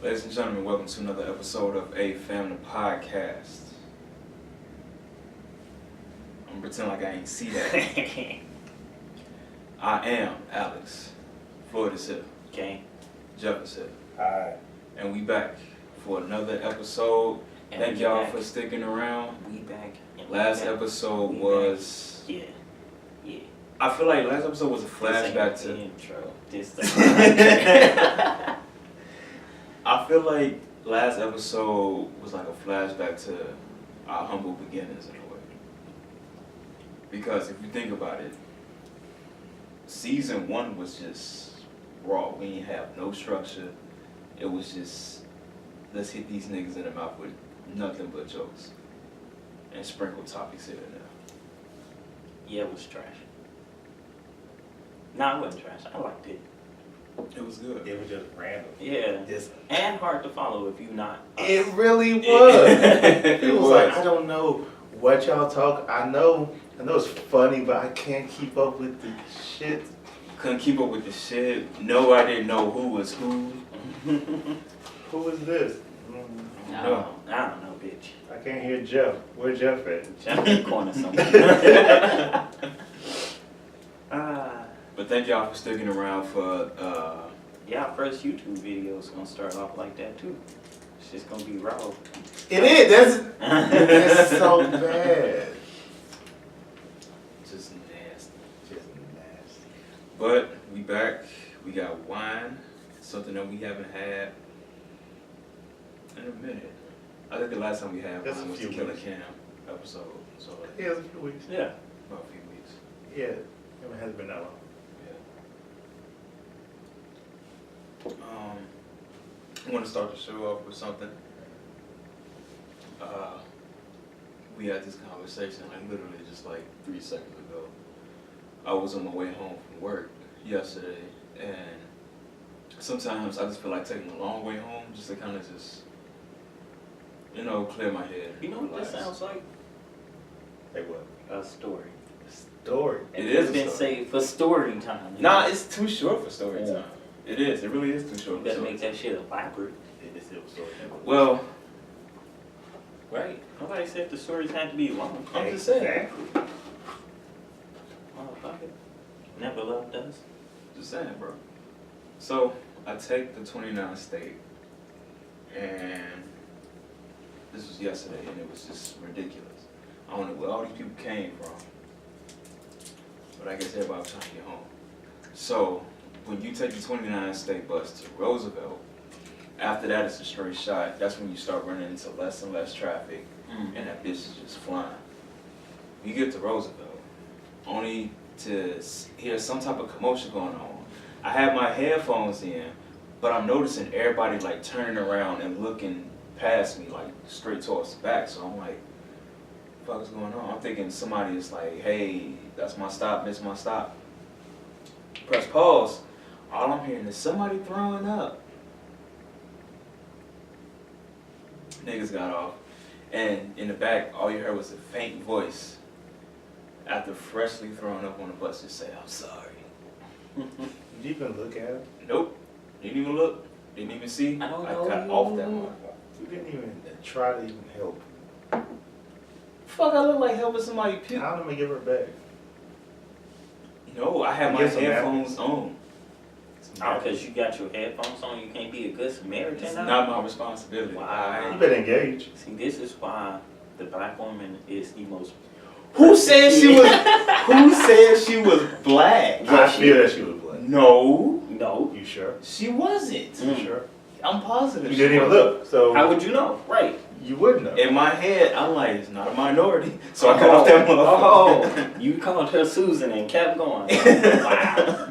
Ladies and gentlemen, welcome to another episode of A Family Podcast. I'm gonna pretend like I ain't see that. I am Alex. Floyd is here. Okay. Jeff is here. Hi. And we back for another episode. And Thank we y'all back. for sticking around. We back. And we Last back. episode We was... Yeah. Yeah. I feel like last episode was a flashback This to... ain't the intro. This the I feel like last episode was like a flashback to our humble beginnings in a way. Because if you think about it, season 1 was just raw. We didn't have no structure. It was just, let's hit these niggas in the mouth with nothing but jokes. And sprinkle topics here and there. Yeah, it was trash. Nah, it wasn't trash. I liked it. It was good. It was just random. Yeah. Just, And hard to follow if you not. it really was. It It was was. like, I don't know what y'all talk. I know it's funny, but I can't keep up with the shit. Couldn't keep up with the shit. No, I didn't know who was who. Who is this? I don't know, bitch. I can't hear Jeff. Where's Jeff at? Jump in the corner somewhere. But thank y'all for sticking around for Yeah, our first YouTube video is gonna start off like that too. It's just gonna be raw. It is. That's so bad. just nasty. Just nasty. But we back. We got wine, something that we haven't had in a minute. I think the last time we had That's wine a was the few Killer weeks. Cam episode. So like, Yeah, it's a few weeks. Yeah. about a few weeks. Yeah, it hasn't been that long. Yeah. I want to start the show off with something. We had this conversation like literally just like 3 seconds ago. I was on my way home from work yesterday, and sometimes I just feel like taking a long way home just to kind of just, clear my head. You know what this relax. sounds like? Like what? A story. Story. And It is it's a been story. saved for story time. you Nah, know? it's too short for story Yeah. time. It is. It really is too You short for better story make time. that shit elaborate. It is still a story. Well, Right? Nobody said the stories had to be long. I'm just saying. Exactly. Motherfucker. Never loved us. Just saying, bro. So I take the 29 state, and this was yesterday, and it was just ridiculous. I don't know where all these people came from, but I guess everybody was trying to get home. So when you take the 29 state bus to Roosevelt, after that it's a straight shot. That's when you start running into less and less traffic, and that bitch is just flying. You get to Roosevelt, only to hear some type of commotion going on. I have my headphones in, but I'm noticing everybody like turning around and looking past me, like straight towards the back. So I'm like, what the fuck is going on? I'm thinking somebody is like, hey, that's my stop, miss my stop. Press pause. All I'm hearing is somebody throwing up. Niggas got off. And in the back, all you heard was a faint voice after freshly thrown up on the bus just say, I'm sorry. Did you even look at it? Nope. Didn't even look. Didn't even see. I don't I know got you. off that one. You didn't even try to even help. Fuck, I look like helping somebody puke. How am I give her back? No, I have my Get some headphones on. Oh, because you got your headphones on, you can't be a good Samaritan It's now? not my responsibility. Wow. You better engage. See, this is why the black woman is the most... Who said she was? Who said she was black? I feel that she was black. No, No. You sure? she wasn't. Mm. You sure? I'm positive. You she didn't even wasn't. look, so How would you know? Right. you would know. In my head, I'm like, it's not a minority. So I cut off that motherfucker. Oh, you called her Susan and kept going. Wow.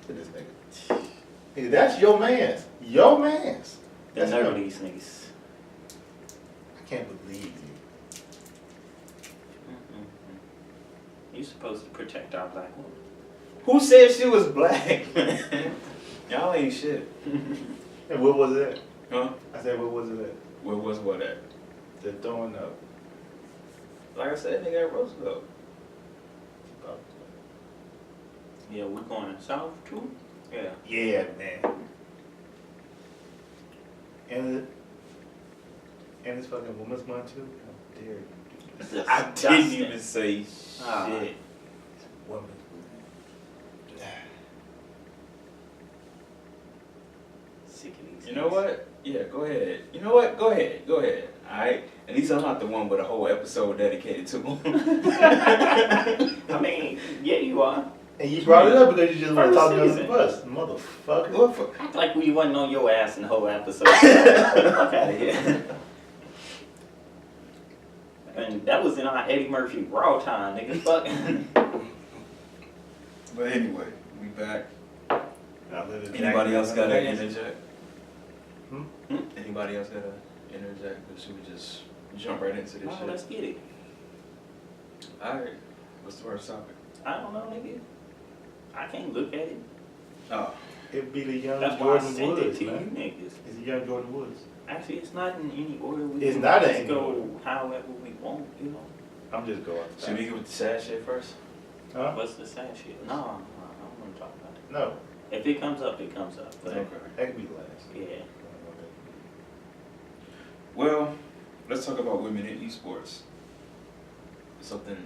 This nigga. Hey, that's your man's. Your man's. The That's nerve of him. these niggas. I can't believe you. You supposed to protect our black woman. Who said she was black? Y'all ain't shit. And what was it? Huh? I said, what was it? Where was what at? The throwing up. Like I said, nigga at Roosevelt. Yeah, we're going south too? Yeah. Yeah, man. And it's fucking Women's Month too. How dare you? I didn't even say shit. Women's Sick of these You know what? Yeah, go ahead. You know what? Go ahead. Go ahead. Alright? At least I'm not the one with a whole episode dedicated to him. I mean, yeah, you are. And you brought it up because you just want to First talk about the season. bus, motherfucker. What for? Act like we wasn't on your ass in the whole episode. Fuck out of here. And that was in our Eddie Murphy raw time, nigga. Fuck. But anyway, we back. Now, let it Anybody back else down got the to next- interject? Hmm? Anybody else got to interject? Or should we just jump right into this Oh, shit? let's get it. Alright. What's the first topic? I don't know, nigga. I can't look at it. Oh. It'd be the young That's why I Jordyn sent it Woods, to you man. niggas. It's the young Jordyn Woods. Actually, it's not in any order. We It's can not in just any go order. however we want, you know. I'm just going. Should we get with the sad shit first? Huh? What's the sad shit? No, I don't want to talk about it. No, If it comes up, it comes up. But Okay. that could be last. yeah. Well, let's talk about women in esports. Something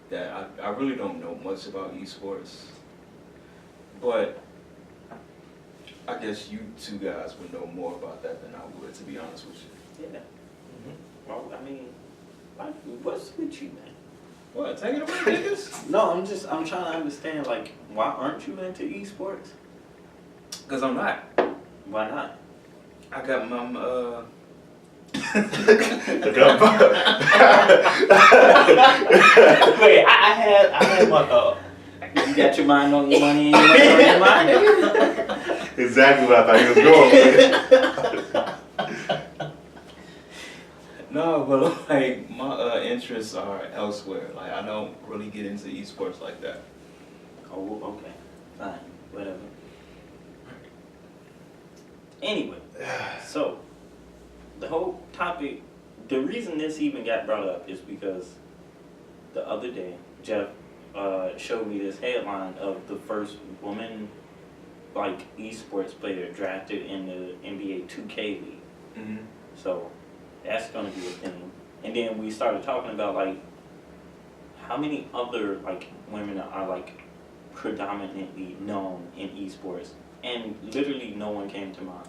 that I really don't know much about esports, but I guess you two guys would know more about that than I would, to be honest with you. Yeah. Well, I mean, what's with you, man? What? Take it away, niggas? No, I'm trying to understand, like, why aren't you into esports? Because I'm not. Why not? I got my, Wait, I had my thought. You got your mind on your money and your money on your mind, nigga? Exactly what I thought he was going with. No, but like, my interests are elsewhere. Like, I don't really get into esports like that. Oh, okay. Fine. Whatever. Anyway, so, the whole topic, the reason this even got brought up is because the other day, Jeff showed me this headline of the first woman, like, esports player drafted in the NBA 2K League. Mm-hmm. So, that's gonna be a thing. And then we started talking about, like, how many other, like, women are, like, predominantly known in esports. And literally no one came to mind.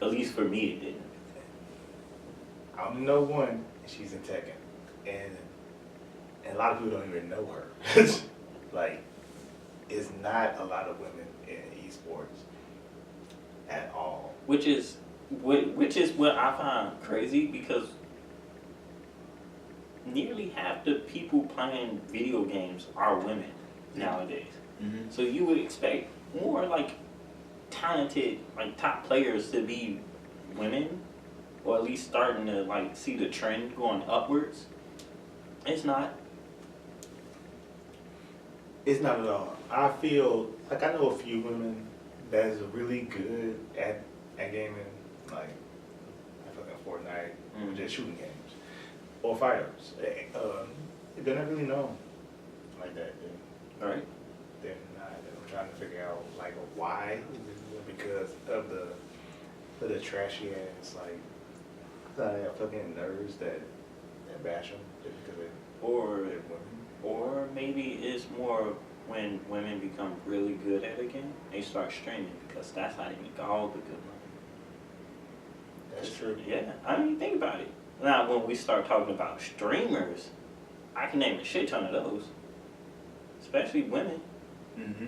At least for me, it didn't. I only know one, and she's in Tekken. And a lot of people don't even know her. Like, it's not a lot of women in esports at all. Which is what I find crazy because nearly half the people playing video games are women nowadays. Mm-hmm. So you would expect more like talented, like top players to be women, or at least starting to like see the trend going upwards. It's not. It's not at all. I feel like I know a few women that's really good at gaming, like fucking Fortnite, or just shooting games, or fighters. They're not really known like that. Right. They're not. I'm trying to figure out like why. Because of the trashy ass like fucking nerds that bash them just because Or they're women. Or maybe it's more when women become really good at a game, they start streaming because that's how they make all the good money. That's true. Yeah, I mean, think about it. Now, when we start talking about streamers, I can name a shit ton of those, especially women. Mm-hmm.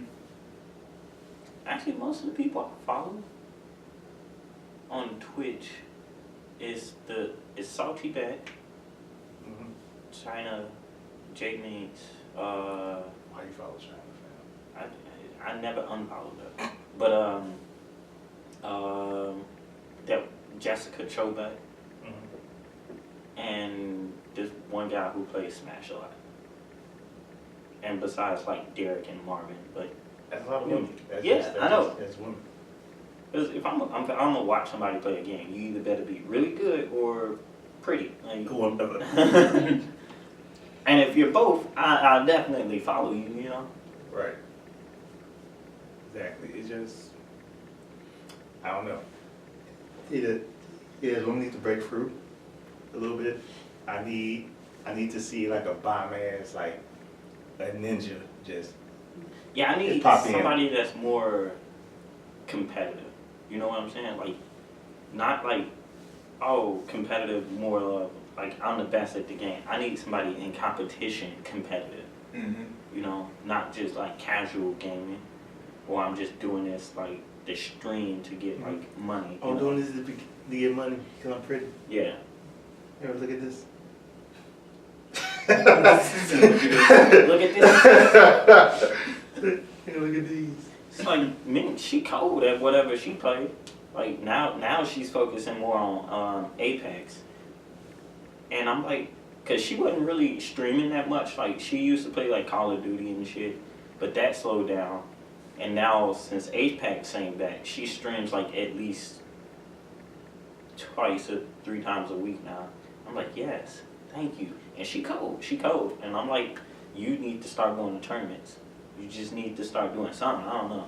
Actually, most of the people I follow on Twitch is Salty Back, Mm-hmm. China, Jake Meats, Why you follow China, fam? I never unfollowed her. But that Jessica Chobak Mm-hmm. and this one guy who plays Smash a lot. And besides like Derek and Marvin, but That's a lot of women. That's Yeah, that's I know. That's women. because if I'm gonna watch somebody play a game, you either better be really good or pretty. Like, Cool. and if you're both, I'll definitely follow you. You know. Right. Exactly. It's just, I don't know. Yeah, we need to break through a little bit. I need to see like a bomb ass, like a ninja just. Yeah, I need Just pop in. somebody that's more competitive. You know what I'm saying? Like, not like, oh, competitive, more of like, I'm the best at the game. I need somebody in competition competitive. Mm-hmm. You know, not just like casual gaming, or I'm just doing this like the stream to get like money. Oh, doing this to get money because I'm pretty. Yeah. Here, look at this. Look at this. Here, look at these. It's like, man, she cold at whatever she played. Like now she's focusing more on Apex. And I'm like, cause she wasn't really streaming that much. Like she used to play like Call of Duty and shit, but that slowed down. And now since Apex came back, she streams like at least twice or 3 times a week now. I'm like, yes, thank you. And she cold. And I'm like, you need to start going to tournaments. You just need to start doing something. I don't know.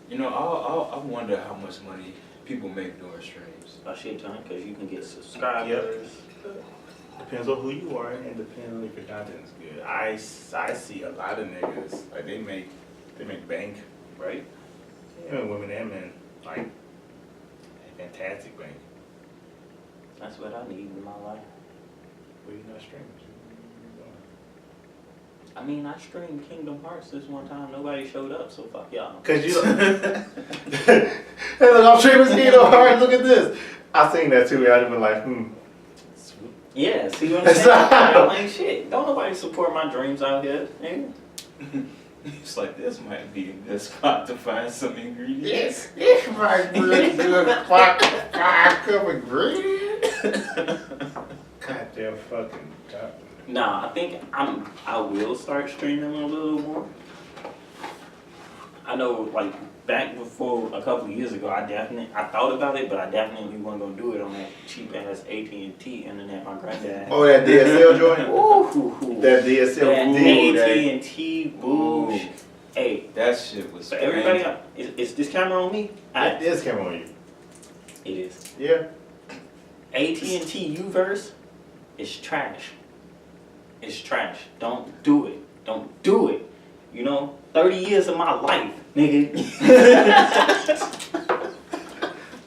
You know, I wonder how much money people make doing streams. A shit ton, because you can get subscribers. Depends on who you are and depends on if your content's good. I see a lot of niggas, like they make bank, right? And women and men, like, fantastic bank. That's what I need in my life. Well, you're not streaming. I mean, I streamed Kingdom Hearts this one time. Nobody showed up, so fuck y'all. Cause you hey look, I'm streaming Kingdom Hearts, look at this. I seen that too, I'd have been like, sweet. Yeah, see what I'm saying? I'm like, shit, don't nobody support my dreams out here, nigga. It's like, this might be a good spot to find some ingredients. This might be a good spot to find some ingredients. Goddamn fucking God. Nah, I think I will start streaming a little more. I know, like, back before a couple of years ago, I thought about it, but I definitely wasn't gonna do it on that cheap ass AT&T internet my granddad had. Oh, that DSL joint? Ooh, That DSL that AT&T boosh. Hey, That shit was so everybody, crazy. is this camera on me? That is camera on you. It is. Yeah. AT&T Uverse is trash. It's trash. Don't do it. Don't do it. You know, 30 years of my life, nigga.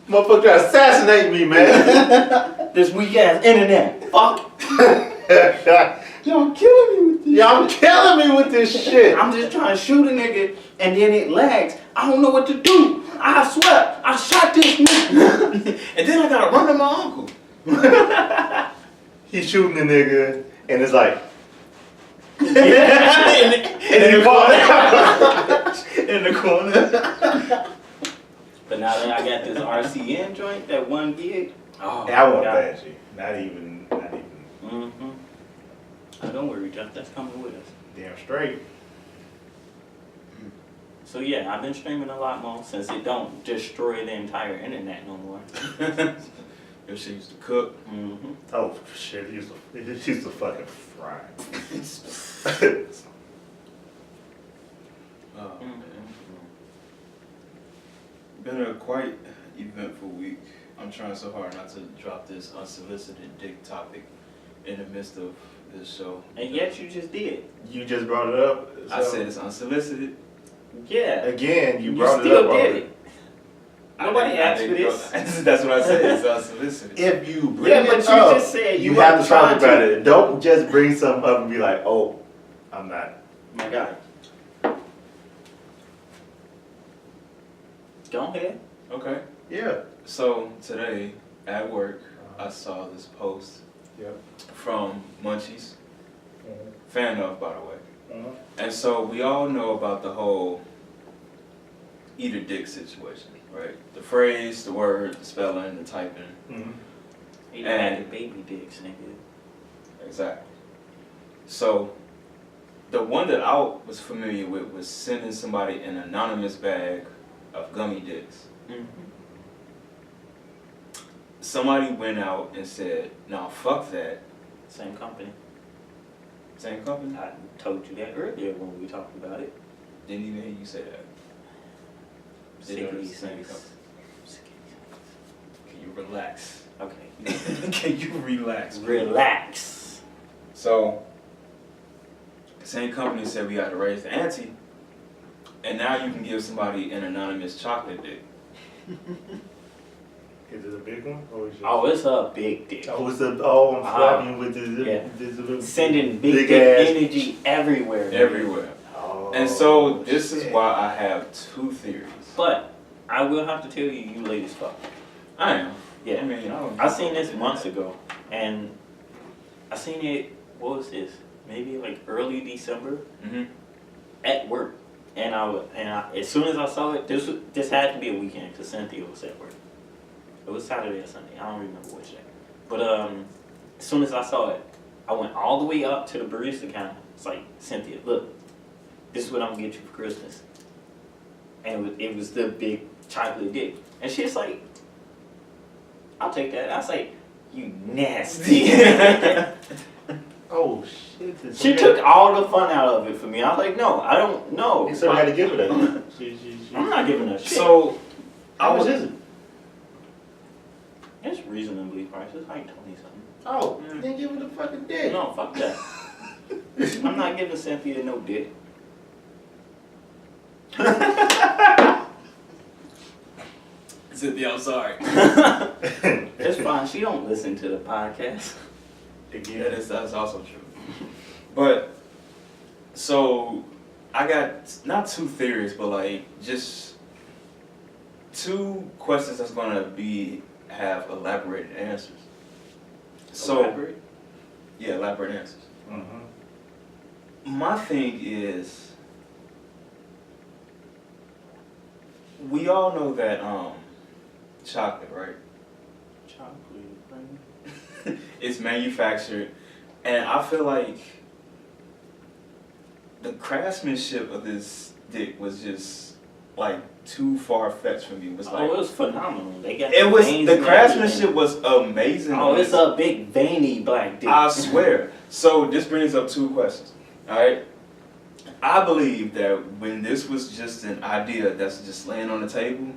Motherfucker try to assassinate me, man. This weak ass internet. Fuck. Y'all killing me with this. Y'all killing me with this shit. I'm just trying to shoot a nigga and then it lags. I don't know what to do. I swear, I shot this nigga. And then I gotta run to my uncle. He's shooting the nigga, and it's like, in the corner. in the corner. But now that I got this RCN joint, that 1 gig. Oh, Hey, I want God. that shit. Not even. Mm-hmm. Oh, don't worry, Jeff. That's coming with us. Damn straight. So yeah, I've been streaming a lot more since it don't destroy the entire internet no more. Your shit used to cook. Mm-hmm. Oh shit! It used to fucking fry. Oh, man. Been a quite eventful week. I'm trying so hard not to drop this unsolicited dick topic in the midst of this show. And yet you just did. You just brought it up. I so- said it's unsolicited. Again, Yeah. you You brought it still up. did already. it. Nobody I asked for didn't this. go- That's what I said. It's unsolicited. If you bring Yeah, it but you up, just said you you have weren't to talk trying about to. it. Don't just bring something up and be like, "Oh, I'm not." My God. Go ahead. Okay. Yeah. So today at work, I saw this post Yep. from Munchies, fan of, by the way. Uh-huh. And so we all know about the whole eat a dick situation, right? The phrase, the word, the spelling, the typing. Mm-hmm. You don't have the baby dicks, nigga. Exactly. So the one that I was familiar with was sending somebody an anonymous bag of gummy dicks. Mm-hmm. Somebody went out and said, "Now fuck that." Same company. Same company? I told you that earlier when we talked about it. Didn't even hear you say that. Didn't know Sick of this these same things. company. Sick of these things. you relax? Okay. Can you relax? Relax. So, the same company said we got to raise the ante, and now you can give somebody an anonymous chocolate dick. Is it a big one? Or is it Oh, it's a big dick. I'm slapping with this little Sending big dick ass energy everywhere. man. Everywhere. Oh, And so, this is shit. why I have two theories. But I will have to tell you, you ladies fuck. I am. Yeah. I mean, I seen this months ago, and I seen it. What was this? Maybe like early December Mm-hmm. at work, and as soon as I saw it, this had to be a weekend because Cynthia was at work. It was Saturday or Sunday. I don't remember which day. But as soon as I saw it, I went all the way up to the barista counter. It's like, Cynthia, look, this is what I'm gonna get you for Christmas. And it was the big chocolate dick, and she's like, I'll take that. I was like, you nasty. Oh shit! She took all the fun out of it for me. I was like, no, I don't know. You still had to give her that. I'm not giving her shit. So, How much is it? It's reasonably priced. It's like 20 something. Oh, then give her the fucking dick. No, fuck that. I'm not giving Cynthia no dick. Cynthia, I'm sorry. It's fine. She don't listen to the podcast. Yeah, that's also true. But, so, I got not two theories, but like just two questions that's gonna have elaborated answers. So, Elaborate? yeah, elaborate answers. Mm-hmm. My thing is, we all know that chocolate, right? Chocolate, It's manufactured, and I feel like the craftsmanship of this dick was just like too far fetched for me. It was like, oh, it was phenomenal. They got it was veins the and craftsmanship everything. was amazing. Oh, it's a big veiny black dick. I swear. So this brings up two questions. All right. I believe that when this was just an idea that's just laying on the table,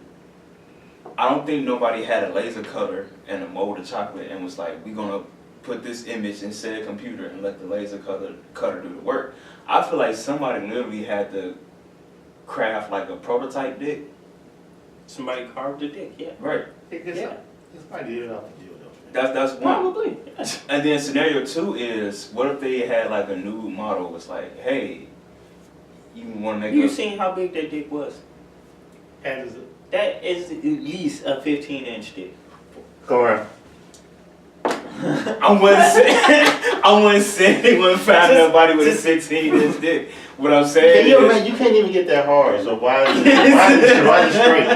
I don't think nobody had a laser cutter and a mold of chocolate and was like, we're gonna put this image in said computer and let the laser cutter do the work. I feel like somebody literally had to craft like a prototype dick. Somebody carved a dick, yeah. Right. Yeah. It's not good enough to deal though. That's one. Probably, yes. And then scenario two is, what if they had like a new model was like, hey, you want to make You a... seen how big that dick was? And is it? That is at least a 15-inch dick. Go around. I wouldn't say they wouldn't find nobody with a 16-inch dick. What I'm saying is... You can't even get that hard, so why is it straight?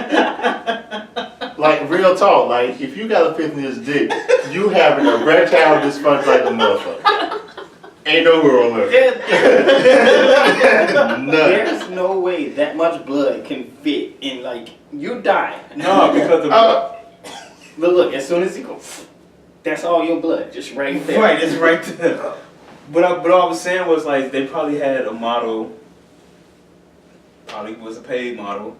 Like, real talk, like, if you got a 15-inch dick, you have an erectile dysfunction like a motherfucker. Ain't no girl on there. None. There's no way that much blood can fit in, like, you die. No, because the... But look, as soon as it goes, that's all your blood, just right there. Right, it's right there. But all I was saying was, like, they probably had a model, probably was a paid model,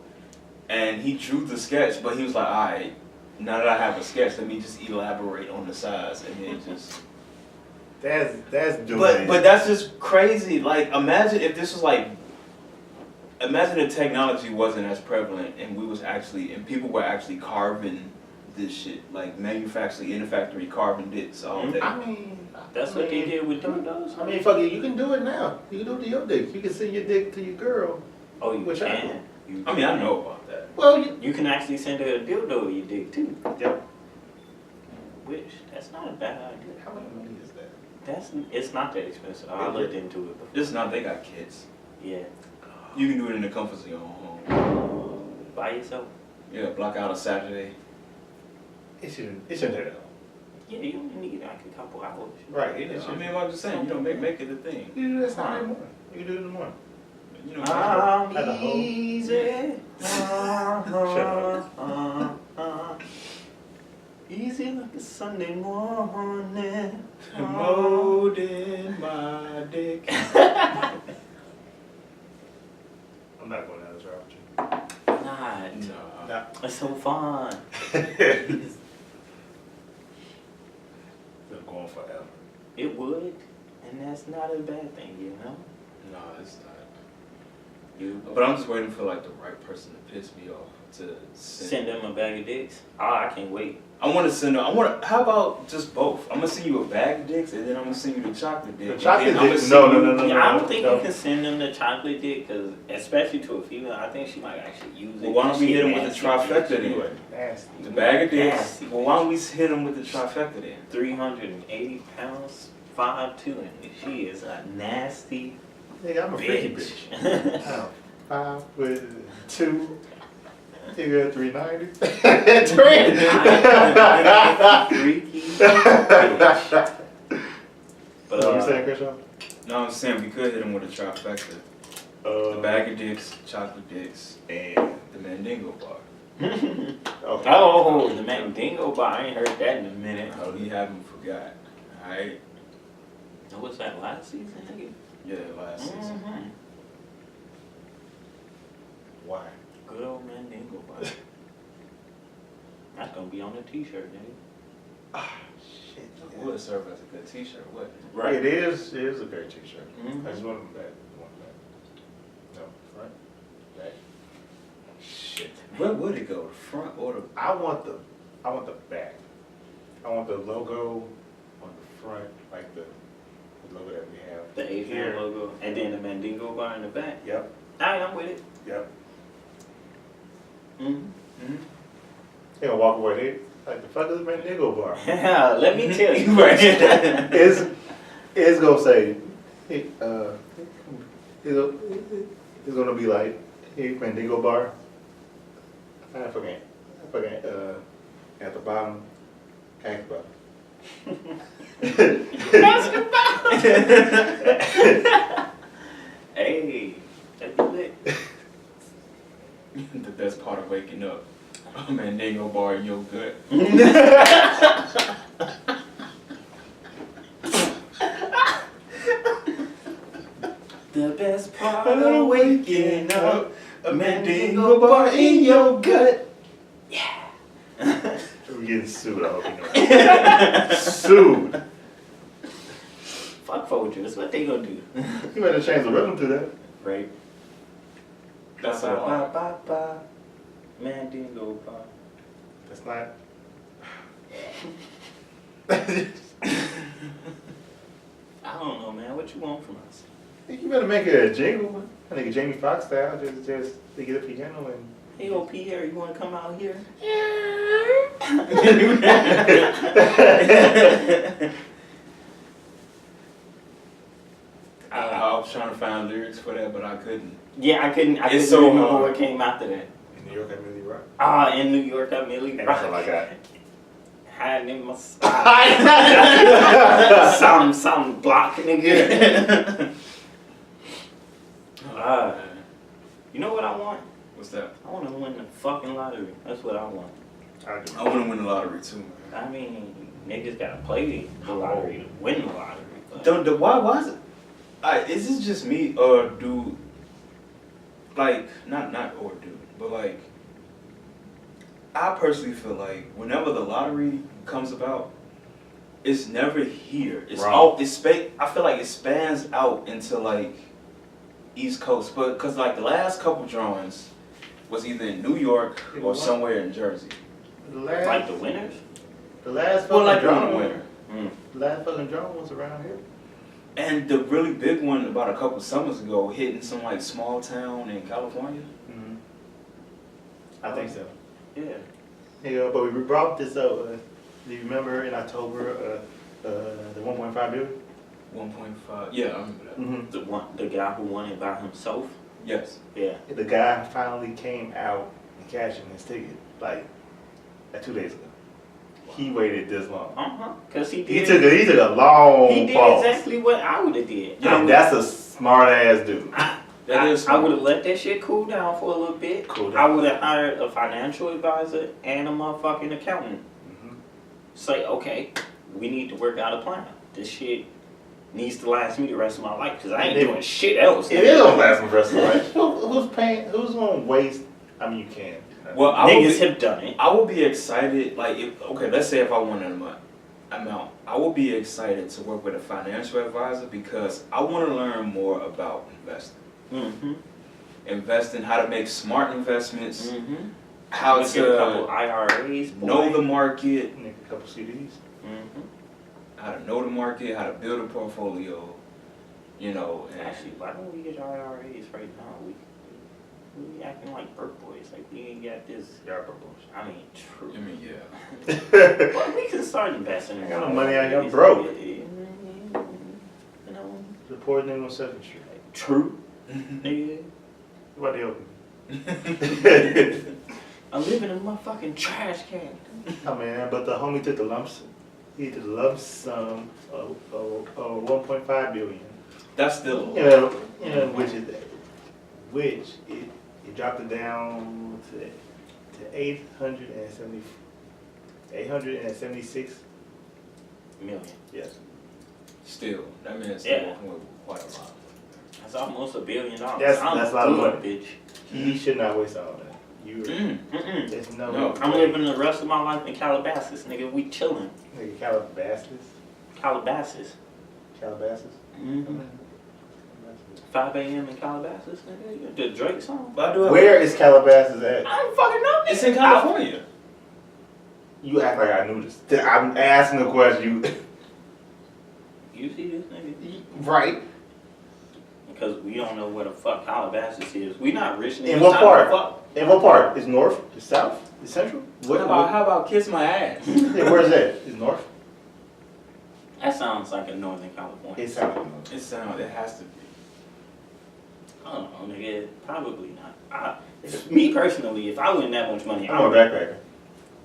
and he drew the sketch, but he was like, all right, now that I have a sketch, let me just elaborate on the size, and then just... That's doing But that's just crazy. Like, imagine if this was like... Imagine if technology wasn't as prevalent, and people were actually carving this shit, like manufacturing in the factory, carving dicks all day. I mean, That's what they did with dildos. I mean, fuck it, you can do it now. You can do it to your dick. You can send your dick to your girl. Oh, you Which can. I mean, I know about that. Well, You can actually send her a dildo with your dick too. Yep. Which, that's not a bad idea. How much money is that? It's not that expensive. I looked into it before. This is not, they got kids. Yeah. You can do it in the comforts of your own home. By yourself. Yeah, block out a Saturday. It shouldn't take that long. Yeah, you only need like a couple hours. Right. I mean, I'm just saying, make it a thing. You can do that Saturday morning. You can do it in the morning. You know, Had a whole- Easy. Shut Easy like a Sunday morning. molding my dick. I'm not going down this route with you. Not. No. Nah. It's so fun. It would, and that's not a bad thing, you know? No, it's not. You But I'm just waiting for like the right person to piss me off to send them a bag of dicks? Oh, I can't wait. I want to send them. How about just both? I'm gonna send you a bag of dicks, and then I'm gonna send you the chocolate dick. The chocolate and then dick? I'ma No, send you- no. Yeah, I don't think you can send them the chocolate dick, because especially to a female, I think she might actually use it. Well, why don't we She hit them with the nasty, trifecta bitch. then? Nasty. The bag of dicks. Nasty, Well, why don't we hit them with the trifecta then? 380 pounds, 5'2", and she is a nasty Nigga, I'm a freaky bitch. bitch. 5'2". Nigga, 390. Freaky bitch. But What you saying, Christian? No, I'm saying we could hit them with a trifecta. The bag of dicks, chocolate dicks, and the Mandingo bar. Okay. Oh, the Mandingo bar. I ain't heard that in a minute. Oh, we haven't forgot. Alright? What was that, last season, nigga? Yeah, last season. Mhm. Why? Good old Mandingo bar. That's gonna be on the t-shirt, nigga. Ah, shit. It would serve as a good t-shirt, wouldn't it? Right. It is a great t-shirt. Mhm. I just want them back. No, front, back. Shit. Where would it go? The front or the... I want the back. I want the logo on the front, like the logo that we have. The Asian here. logo, and then the Mandingo bar in the back. Yep, Alright, I'm with it. yep. Mm-hmm. They gonna walk away. They like the fuck is Mandingo bar? Let me tell you. It's gonna say, hey, it's gonna be like, hey, Mandingo bar. I forget, at the bottom, basketball. Hey, that'd be lit. The best part of waking up. Oh, Mandingo bar in your gut. The best part of waking up, a Mandingo bar in your gut. We're getting sued, I hope you know. Sued. Fuck Folgers, what they gonna do? You better change the rhythm to that. Right. That's so hard. Ba. Mandingo bar. That's not. I don't know, man. What you want from us? You better make it a jingle. I think Jamie Foxx style, just to get a piano and. Hey, old Pierre, you wanna come out here? I was trying to find lyrics for that, but I couldn't. Yeah, I couldn't It's so remember hard. what came after that. In New York, I really rock. Ah, in New York, I merely And that's all I got. hiding in my some block, nigga. You know what I want? What's that? I want to win the fucking lottery. That's what I want. I do. I want to win the lottery too, man. I mean, niggas gotta play the lottery to win the lottery. But Why is it? Is this just me or do like not or do, but like I personally feel like whenever the lottery comes about, it's never here. It's Right. all I feel like it spans out into like East Coast, but because like the last couple drawings was either in New York or somewhere in Jersey. The last, like the winners? the last Well, fucking like drum, the winner. the last fucking drum was around here. And the really big one about a couple summers ago hitting some like small town in California. Mm-hmm. I think so. Yeah. Yeah, but we brought this up. Do you remember in October the 1.5 billion? 1.5. Yeah, I remember that. Mm-hmm. The guy who won it by himself? Yes. Yeah. The guy finally came out and cashed in his ticket like 2 days ago. He waited this long. Cause he He did. took a long He did pause. exactly what I would have did. Yeah, And that's a smart ass dude. That is I smart. would have let that shit cool down for a little bit. Cool down. I would have hired a financial advisor and a motherfucking accountant. Mm-hmm. Say, okay, we need to work out a plan. This shit needs to last me the rest of my life because I ain't doing shit else. It is gonna last me the rest of the life. Who's paying? Who's gonna waste? I mean, you can. Well, I would Niggas be, have done it. I would be excited. Like, let's say if I won that amount, I will be excited to work with a financial advisor because I want to learn more about investing. Mm-hmm. Investing, how to make smart investments, Mm-hmm. how Let's get a couple to IRAs, boy. know the market, Make a couple CDs. Mm-hmm. how to know the market, how to build a portfolio, you know. And Actually, why don't we get IRAs right now? We acting like broke boys. Like, we ain't got this. Y'all propose. I mean, true. I mean, yeah. But we can start investing. I got no money, I got broke. You know, Reporting in on 7th Street. true. Nigga. What they open? I'm living in a motherfucking trash can. Oh man, but the homie took the lump sum. He took the lump sum of 1.5 billion. That's still You know, which it dropped it down to 876 Million. Yes. still. That man's still Yeah. working with quite a lot. That's almost $1 billion. That's a lot of good, money. bitch. He should not waste all that. Mm-mm. There's No. I'm living the rest of my life in Calabasas, nigga. We chilling. Nigga, Calabasas. Calabasas. Calabasas. Mm-hmm. 5 a.m. in Calabasas, nigga. The Drake song. But I do have Where is Calabasas at? I don't fucking know. It's in California. You act like I knew this. I'm asking a question. You see this nigga? Right. Because we don't know where the fuck Calabasas is. We not rich niggas. In what Time to part? fuck. In what part? Is north? Is south? Is central? How about kiss my ass? Yeah, where's that? Is north? That sounds like a Northern California. It's south. It has to be. I don't know, nigga. Probably not. Me personally, if I win that much money, I'm a backpacker.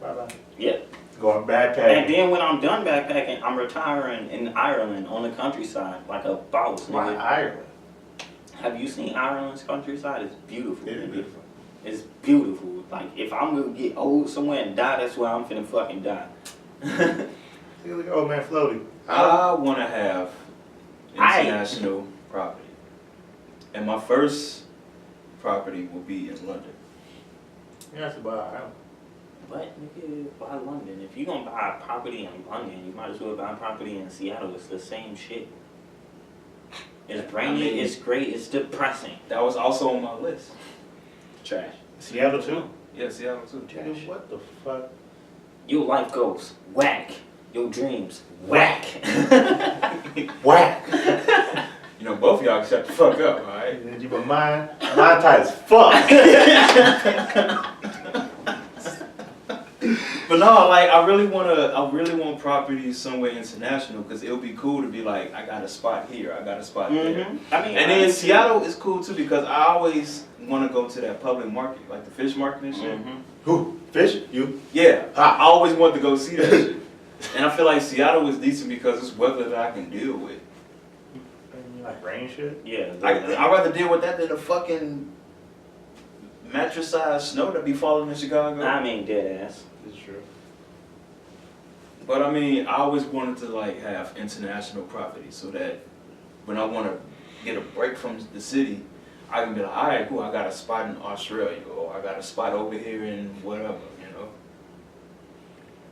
Bye bye. Yeah. Going And backpacking. then when I'm done backpacking, I'm retiring in Ireland on the countryside like a boss, Why nigga. Ireland? Have you seen Ireland's countryside? It's beautiful. It is nigga. beautiful. It's beautiful. Like, if I'm gonna get old somewhere and die, that's where I'm finna fucking die. See, look at old man floating. I want to have international property. And my first property will be in London. Yeah, that's about Ireland. But, nigga, why London? If you're gonna buy a property in London, you might as well buy a property in Seattle. It's the same shit. It's rainy, it's great, it's depressing. That was also on my list. Trash. Seattle too? Yeah, Seattle too. Nigga, what the fuck? Your life goes whack. Your dreams whack. Whack! You know, both of y'all can shut the fuck up, alright? But mine tight as fuck. But no, like I really want property somewhere international because it'll be cool to be like, I got a spot here, I got a spot there. I mean, And then Seattle is cool too because I always want to go to that public market, like the fish market and shit. Who? Fish? You? Yeah, I always want to go see that shit. And I feel like Seattle is decent because it's weather that I can deal with. You like rain shit? Yeah. I'd rather deal with that than the fucking mattress-sized snow that be falling in Chicago. I mean, dead ass. It's true. But I mean, I always wanted to like have international property so that when I want to get a break from the city, I can be like, all right, cool, I got a spot in Australia or I got a spot over here in whatever, you know.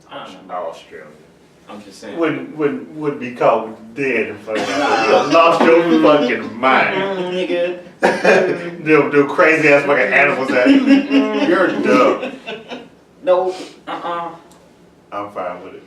I don't know. Australia. I'm just saying. Wouldn't be caught dead in front of you. You lost your fucking mind. Nigga. Them crazy ass fucking animals that you're dumb. No. I'm fine with it.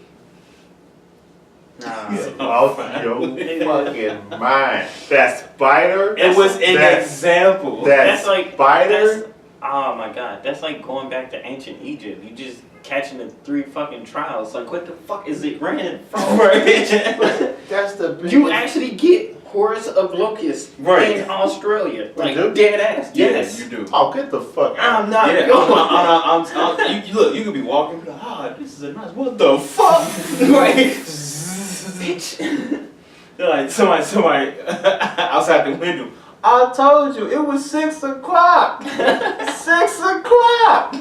Nah. You lost your fucking mind. That spider. It was an that- example. That That's like spider. Oh my god, that's like going back to ancient Egypt. You just catching the 3 fucking trials. Like, what the fuck is it raining from? That's the biggest. You actually get hordes of locusts Right. in Australia. Like, do? dead ass. Yeah, Yes. you do. Oh, get the fuck out. I'm not Yeah, going. you look, you could be walking, be like, this is a nice, what the fuck? Right? Bitch. They're like, somebody outside the window. I told you, it was 6 o'clock. 6 o'clock.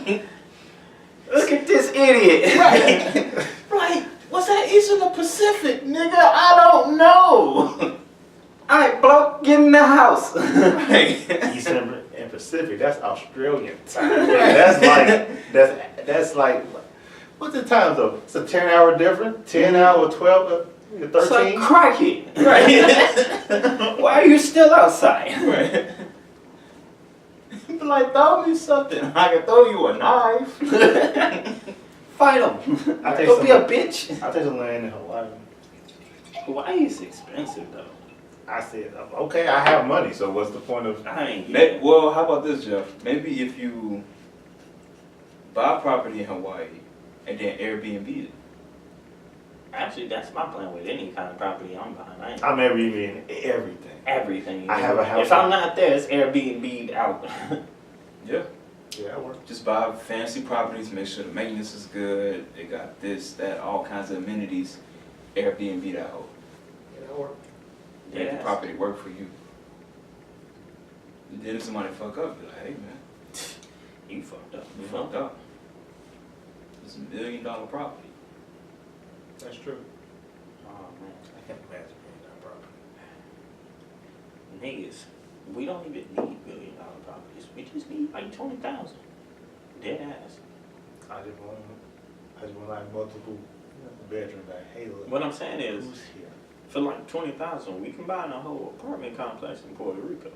Look at this idiot. Right. Right. What's that Eastern or Pacific, nigga? I don't know. Alright, bloke, get in the house. Right. Eastern and Pacific. That's Australian time. That's like What's the time though? It's a 10-hour difference. 10 hour, 12, 13. It's like cracking. Right. Why are you still outside? Right. Be like, throw me something. I can throw you a knife. Fight them. I take Don't some, be a bitch. I take some land in Hawaii. Hawaii is expensive though. I said, okay, I have money, so what's the point of? I mean, Well, how about this, Jeff? Maybe if you buy property in Hawaii and then Airbnb it. actually, that's my plan with any kind of property I'm buying. I'm Airbnb everything. Everything. I have a house. If I'm not there, it's Airbnb'd out. Yeah. Yeah, that works. Just buy fancy properties, make sure the maintenance is good. They got this, that, all kinds of amenities. Airbnb that whole. Yeah, that works. Make the Yes. property work for you. And then if somebody fuck up, be like, hey man, You fucked up. you fucked up. It's $1 million property. That's true. Oh man. I can't imagine paying that property. Niggas, we don't even need $1 billion properties. We just need like 20,000. Dead ass. I just want like multiple bedrooms. Like, hey, look. What I'm saying is, Who's here? for like 20,000, we can buy a whole apartment complex in Puerto Rico.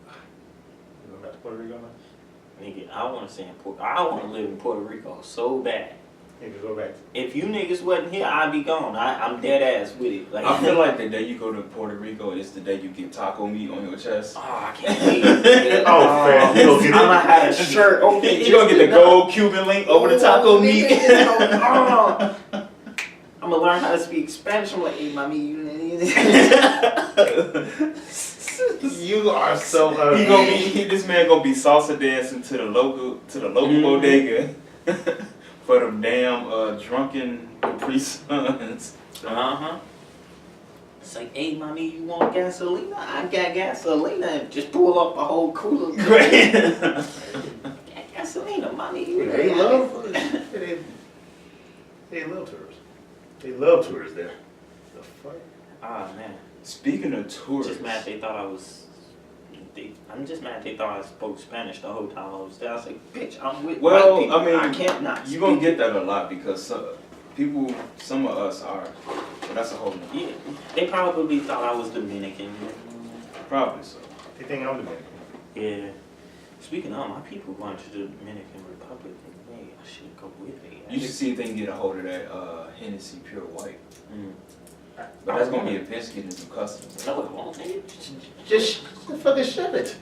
You going back to Puerto Rico now? Nigga, I want to live in Puerto Rico so bad. You can go back. If you niggas wasn't here, I'd be gone. I'm dead ass with it. Like, I feel like the day you go to Puerto Rico is the day you get taco meat on your chest. oh, I can't wait. Oh, fam, you gonna get it. I'm gonna have a shirt. Okay, You gonna get the gold Cuban link over the taco meat. I'm gonna learn how to speak Spanish. I'm like, hey, mommy, you. You are so ugly. This man gonna be salsa dancing to the local bodega for them damn drunken Capri Suns. Uh-huh. It's like, hey, mommy, you want gasolina? I got gasolina. And just pull up a whole cooler. Right. Gasolina, mommy. You They love they love tourists. They love tourists there. The fuck? Ah, man. Speaking of tourists, Just mad they thought I was. I'm just mad they thought I spoke Spanish the whole time I was there. I was like, bitch, I'm with well, white people. I mean, I can't not. you gonna get that a lot because some of us are, but that's a whole nother. Yeah, they probably thought I was Dominican. Probably so. They think I'm Dominican. Yeah. Speaking of, my people going to the Dominican Republic. Hey, I should go with it. You should see if they can get a hold of that Hennessy Pure White. Mm. But that's gonna be a bitch getting some customers. No, it won't. Just fucking ship it.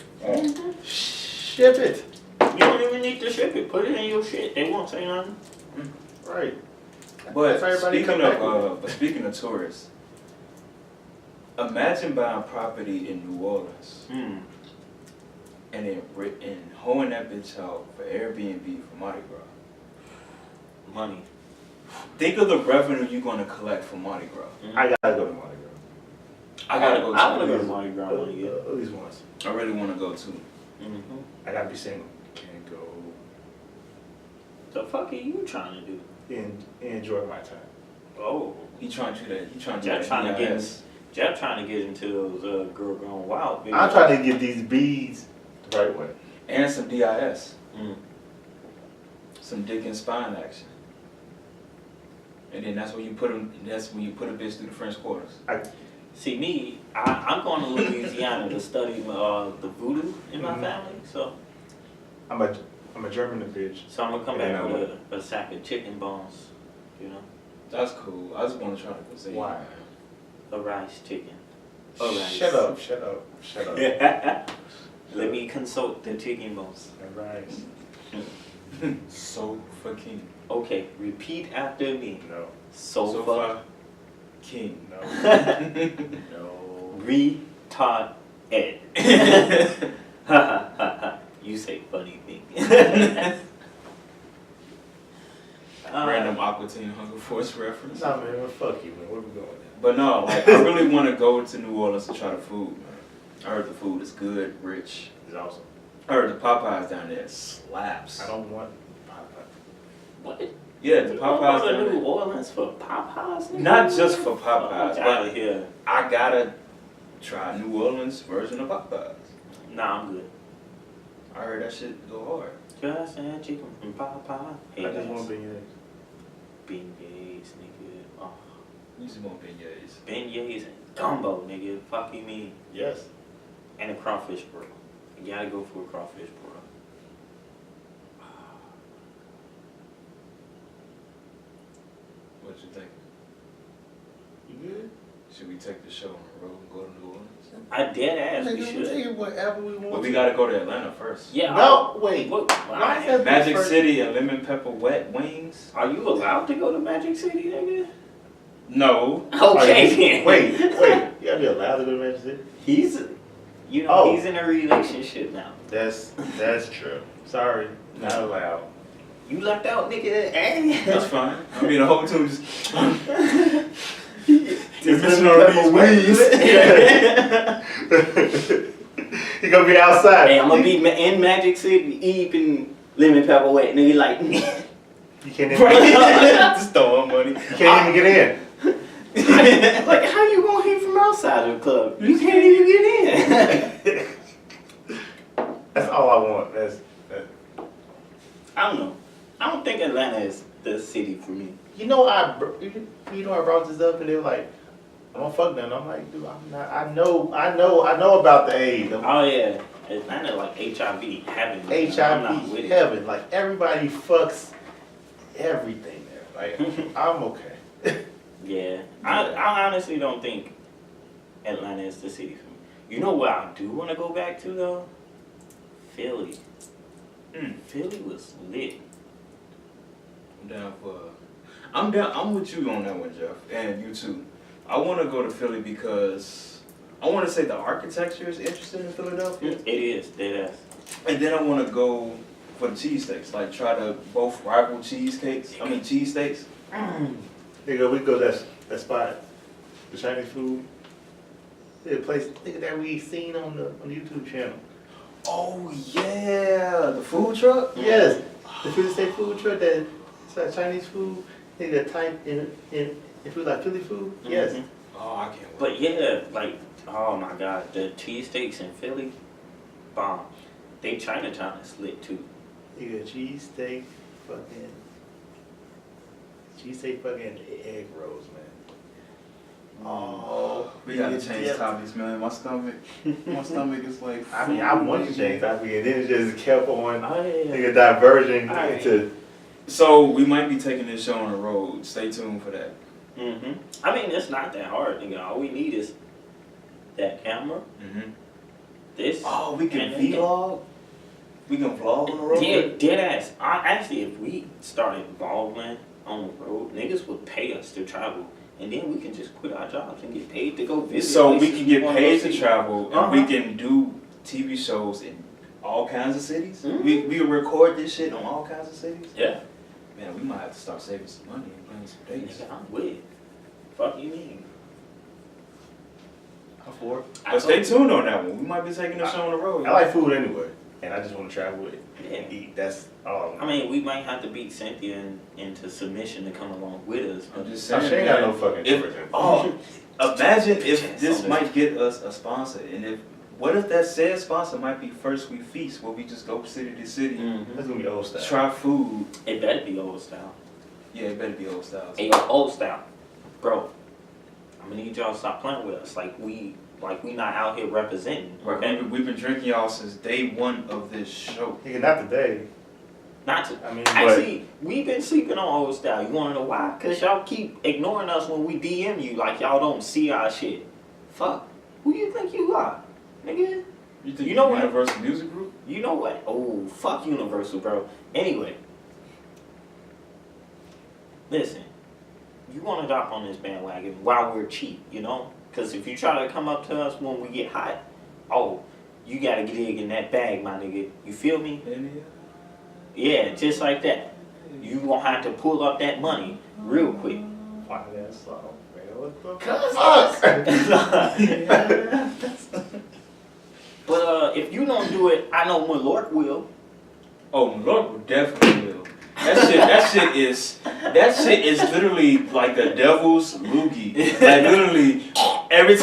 Ship it. You don't even need to ship it. Put it in your shit. They won't say nothing. Right. But That's everybody speaking come back of speaking of tourists, imagine buying property in New Orleans Hmm. and then hoeing that bitch out for Airbnb for Mardi Gras. Money. Think of the revenue you're gonna collect from Mardi Gras. I gotta go to Mardi Gras. I gotta go. I want to too. go to Mardi Gras one year. At least once. I really want to go too. Mm-hmm. I gotta be single. Can't go The fuck are you trying to do? enjoy my time. Oh. He trying to do that. He trying to do Jeff that. trying to get DIS. Jeff trying to get into those Girl Gone Wild videos. I'm trying to get these beads the right way. And some DIS, Mm. some dick and spine action. And then that's when you put them. That's when you put a bitch through the French quarters. See me, I'm going to Louisiana to study the voodoo in my Mhm. family. So I'm a German bitch. I'm gonna come Yeah, back with a sack of chicken bones. You know, That's cool. I just want to try to go see. Why? a rice chicken. A rice. Shut up. Let me consult the chicken bones. Rice. So fucking Okay, repeat after me. No. Sofa. king. No. No. Retard Ed. You say funny thing. Random Aqua Teen Hunger Force reference. Nah, man, fuck you, man. Where we going? But no, like I really want to go to New Orleans to try the food, man. I heard the food is good, rich. It's awesome. I heard the Popeyes down there slaps. I don't want Popeye. What? Yeah, the You Popeyes go to down New there. Orleans for Popeyes? Nigga? Not just for Popeyes, Get out of but here. I gotta try New Orleans version of Popeyes. Nah, I'm good. I heard that shit go hard. Just and chicken from Papa. I just want beignets. Beignets, nigga. Oh, You just want beignets. beignets and gumbo, nigga. Fuck you mean? Yes. And a crawfish bro. You gotta go for a crawfish bro. What you think? You good? Should we take the show on the road and go to New Orleans? I dead ass we Nigga, we should. take whatever we want. Well, we gotta go to Atlanta first. Yeah. No, wait. What? Why is that Magic first? City and lemon pepper wet wings? Are you allowed to go to Magic City, nigga? No. Okay then. Wait. You gotta be allowed to go to Magic City? He's, you know, Oh. he's in a relationship now. That's true. Sorry, not allowed. You left out, nigga. That's fine. I mean, the whole tune just. It's missing on these wings. He gonna be outside. Hey, I'm gonna be in Magic City eating lemon pepper wet, nigga. Like, You can't even, just throwing money. you can't even get in. like, how you gonna hit from outside of the club? You can't even get in. That's all I want. That's I don't know. I don't think Atlanta is the city for me. you know I brought this up and they were like, I'm gonna fuck them. I'm like, dude, I'm not. I know about the AIDS. Oh yeah, Atlanta like HIV heaven. I'm not with HIV it. heaven. Like everybody fucks everything there. Like I'm okay. Yeah, I honestly don't think Atlanta is the city for me. You know what I do want to go back to though? Philly. Philly was lit. I'm down for. I'm down. I'm with you on that one, Jeff, and you too. I want to go to Philly because I want to say the architecture is interesting in Philadelphia, It is, dead ass. and then I want to go for the cheesesteaks. Like try to both rival cheesesteaks. Nigga, we go to that spot, the Chinese food. The place, nigga, that we seen on the YouTube channel. Oh yeah, the food truck. Yes, the food truck that it's like Chinese food. Nigga, type in if we like Philly food. Yes. Mhm. Oh, I can't wait. But yeah, like, oh my god, the cheesesteaks in Philly, bomb. They Chinatown is lit too. Nigga, cheesesteak fucking egg rolls, man. Oh, We gotta nigga, change yeah. topics, man. My stomach is like. I mean, I wanted to change topic, and then it just kept on, Oh yeah. nigga, diverging Alright. into. So we might be taking this show on the road. Stay tuned for that. I mean, it's not that hard, nigga. All we need is that camera, this. Oh, we can and vlog. We can vlog on the road. Yeah, dead ass. Actually, if we started vlogging on the road, niggas would pay us to travel, and then we can just quit our jobs and get paid to go visit. So we places can get wanna paid go to see. travel, and we can do TV shows in all kinds of cities. We can record this shit on all kinds of cities. Yeah. Man, we might have to start saving some money and planning some dates. Nigga, I'm with it. Fuck you mean? I'm for it. But stay tuned on that one. We might be taking this show on the road. I like food anyway, and I just want to travel with it and Yeah. eat. That's all I want. I mean, we might have to beat Cynthia into submission to come along with us. I'm just I saying. she ain't got man. no fucking If- choice. Oh, imagine if Chance this on might get us a sponsor, and what if that said sponsor might be First We Feast, where we just go city to city, That's gonna be old style. try food. It better be old style. Yeah, it better be old style. Hey, yo, old style, bro. I'm gonna need y'all to stop playing with us. Like we not out here representing. Right, Okay, we've been drinking y'all since day one of this show. Nigga, not today. not to. I mean, Actually, we've been sleeping on old style. You wanna know why? Cause y'all keep ignoring us when we DM you. Like y'all don't see our shit. Fuck. Who you think you are, nigga? You think You know you're what? Universal Music Group? You know what? Oh, fuck Universal, bro. Anyway. Listen, you want to hop on this bandwagon while we're cheap, you know? Because if you try to come up to us when we get hot, oh, you got to dig in that bag, my nigga. You feel me? Yeah, just like that. You going to have to pull up that money real quick. Why that song, man? What the fuck? But if you don't do it, I know Malort will. Oh, Lord, definitely will. That shit is literally like the devil's loogie. Like literally, every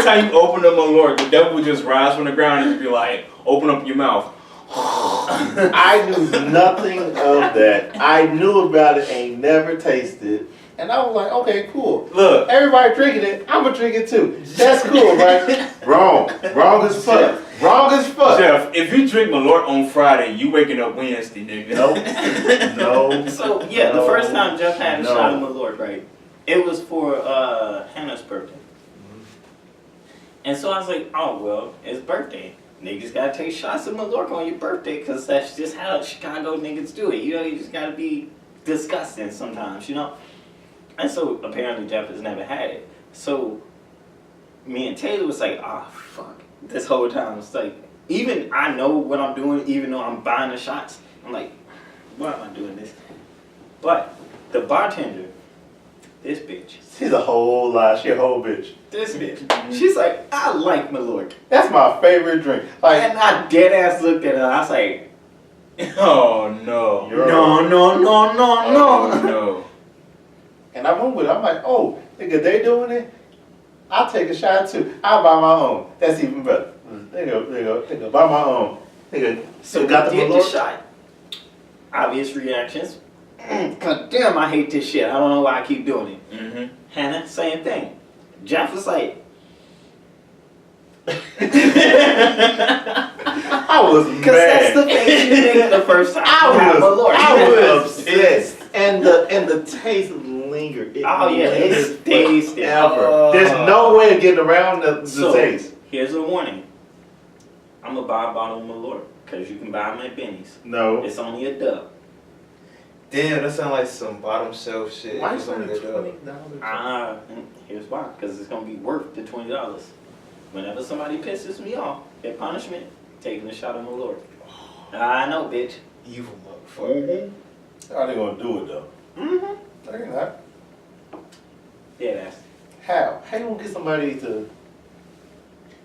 time you open up a Lord, the devil will just rise from the ground and just be like, open up your mouth. I knew nothing of that. I knew about it, ain't never tasted. And I was like, okay, cool. Look, Everybody drinking it, I'ma drink it too. That's cool, right? Wrong. Wrong as fuck. Wrong as fuck. Jeff, if you drink Malort on Friday, you waking up Wednesday, nigga. No. So yeah, the first time Jeff had a shot of Malort, right? It was for Hannah's birthday. And so I was like, oh well, it's birthday. Niggas gotta take shots of Malort on your birthday, cause that's just how Chicago niggas do it. You know, you just gotta be disgusting sometimes, you know? And so apparently Jeff has never had it. So me and Taylor was like, ah, fuck. This whole time, it's like, even I know what I'm doing, even though I'm buying the shots. I'm like, why am I doing this? But the bartender, this bitch. She's a whole lie. She a whole bitch. This bitch. She's like, I like Malort. That's my favorite drink. Like, And I dead ass looked at her. I was like, Oh no. no. Oh no. and I went with it. I'm like, oh, nigga, they doing it? I'll take a shot too. I'll buy my own. That's even better. Nigga, buy my own. Nigga, So got the did the Malort. shot. Obvious reactions. God damn, I hate this shit. I don't know why I keep doing it. Mm-hmm. Hannah, same thing. Jeff was like, I was because that's the mad. face you make the first time. I was Malort. obsessed. And the taste lingered. It Oh yeah, it lingers stays there. forever. There's no way of getting around the So, taste. here's a warning. I'm gonna buy a bottle of Malort because you can buy them at Benny's. No. It's only a dub. Damn, that sounds like some bottom shelf shit. Why It's is only it a dub. $20? Here's why. Because it's gonna be worth the $20. Whenever somebody pisses me off, their punishment, taking a shot of Malort. I know, bitch. Evil motherfucker. How they gonna do it though? Mm-hmm. No, you're not. Dead ass. How? How you gonna get somebody to?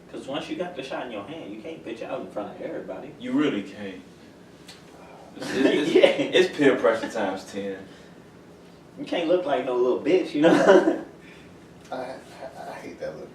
Because once you got the shot in your hand, you can't bitch out in front of everybody. You really can't. Yeah. It's peer pressure times 10. You can't look like no little bitch, you know? I hate that liquor.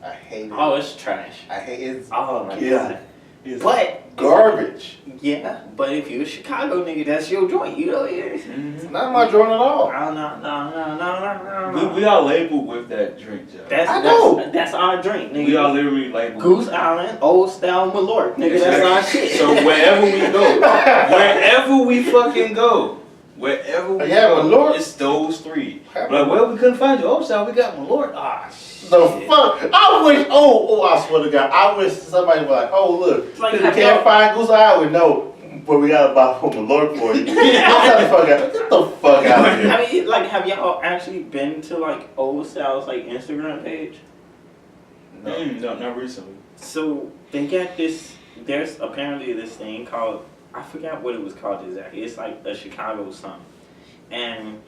I hate it. Oh, it's trash. I hate it. Oh my It's- god. It's But garbage. yeah, but if you're a Chicago nigga, that's your joint. You know, It's Mm-hmm. not my joint at all. No. We are labeled with that drink, Jeff. I know. That's our drink, nigga. We are literally labeled. Goose Island, Old Style Malort, nigga. That's our shit. So wherever we go, wherever we fucking go, wherever we Yeah, go, Malort. it's those three. Like, well, we couldn't find you. Oh, so we got Malort. Ah, shit. The fuck? I wish. Oh! I swear to God, I wish somebody was like, "Oh, look, Like, you have can't y'all- find Goose Island." No, but we gotta buy from the Lord for you. Get the fuck out! Get the fuck out of here! I mean, like, have y'all actually been to like Old Style's like Instagram page? No, not recently. So they got this. There's apparently this thing called, I forgot what it was called exactly. It's like a Chicago something, and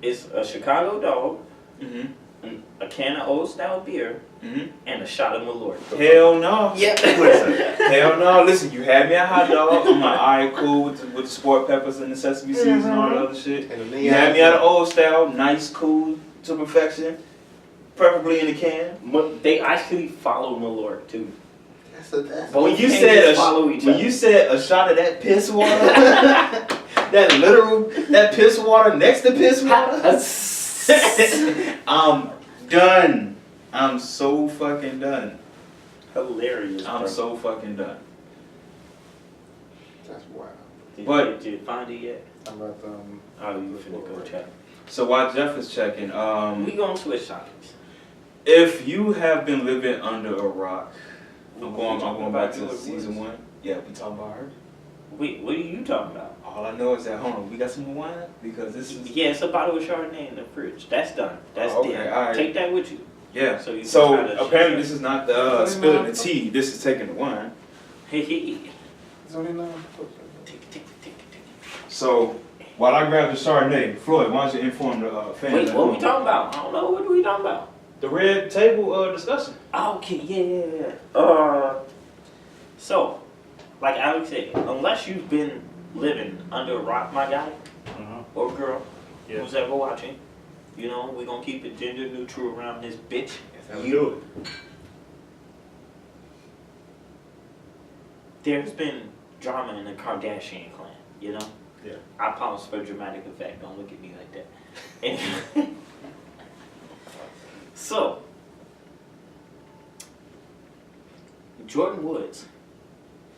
it's a Chicago dog, Mm-hmm. a can of Old Style beer, Mm-hmm. and a shot of Malort. Hell no. Yeah. Listen, Hell no. Listen, you had me a hot dog. I'm like, alright, cool with the sport peppers and the sesame seeds and all that other shit. and then You had me at an old style, nice, cool, to perfection, preferably in a can. But they actually follow Malort too. That's But When we you can't said just follow each when other. you said a shot of that piss water, that piss water next to piss water, I'm done. I'm so fucking done. Hilarious. I'm bro. so fucking done. That's wild. But- did you find it yet? I'm about Oh, you finna go check. So while Jeff is checking, We gonna switch topics. if you have been living under a rock, I'm We going talking back about to Jordyn season Woods. 1. Yeah, we talking about her. Wait, what are you talking about? All I know is that, hold on, we got some more wine? Because this is, Yeah, it's a bottle of Chardonnay in the fridge. That's done. That's Oh, okay, dead. alright. Take that with you. yeah. So you So can try to apparently shit. this is not the spilling the tea, this is taking the wine. Hey, hey. It's only 9. Take. So while I grab the Chardonnay, Floyd, why don't you inform the fans? Wait, at what we home? talking about? I don't know. What are we talking about? The red table discussion. Okay, yeah. So, like Alex said, unless you've been living under a rock, my guy, or girl, Yeah. who's ever watching, you know, we're gonna keep it gender neutral around this bitch. That's how we do it. There's been drama in the Kardashian clan, you know? Yeah. I pause for dramatic effect. Don't look at me like that. Anyway. So, Jordyn Woods,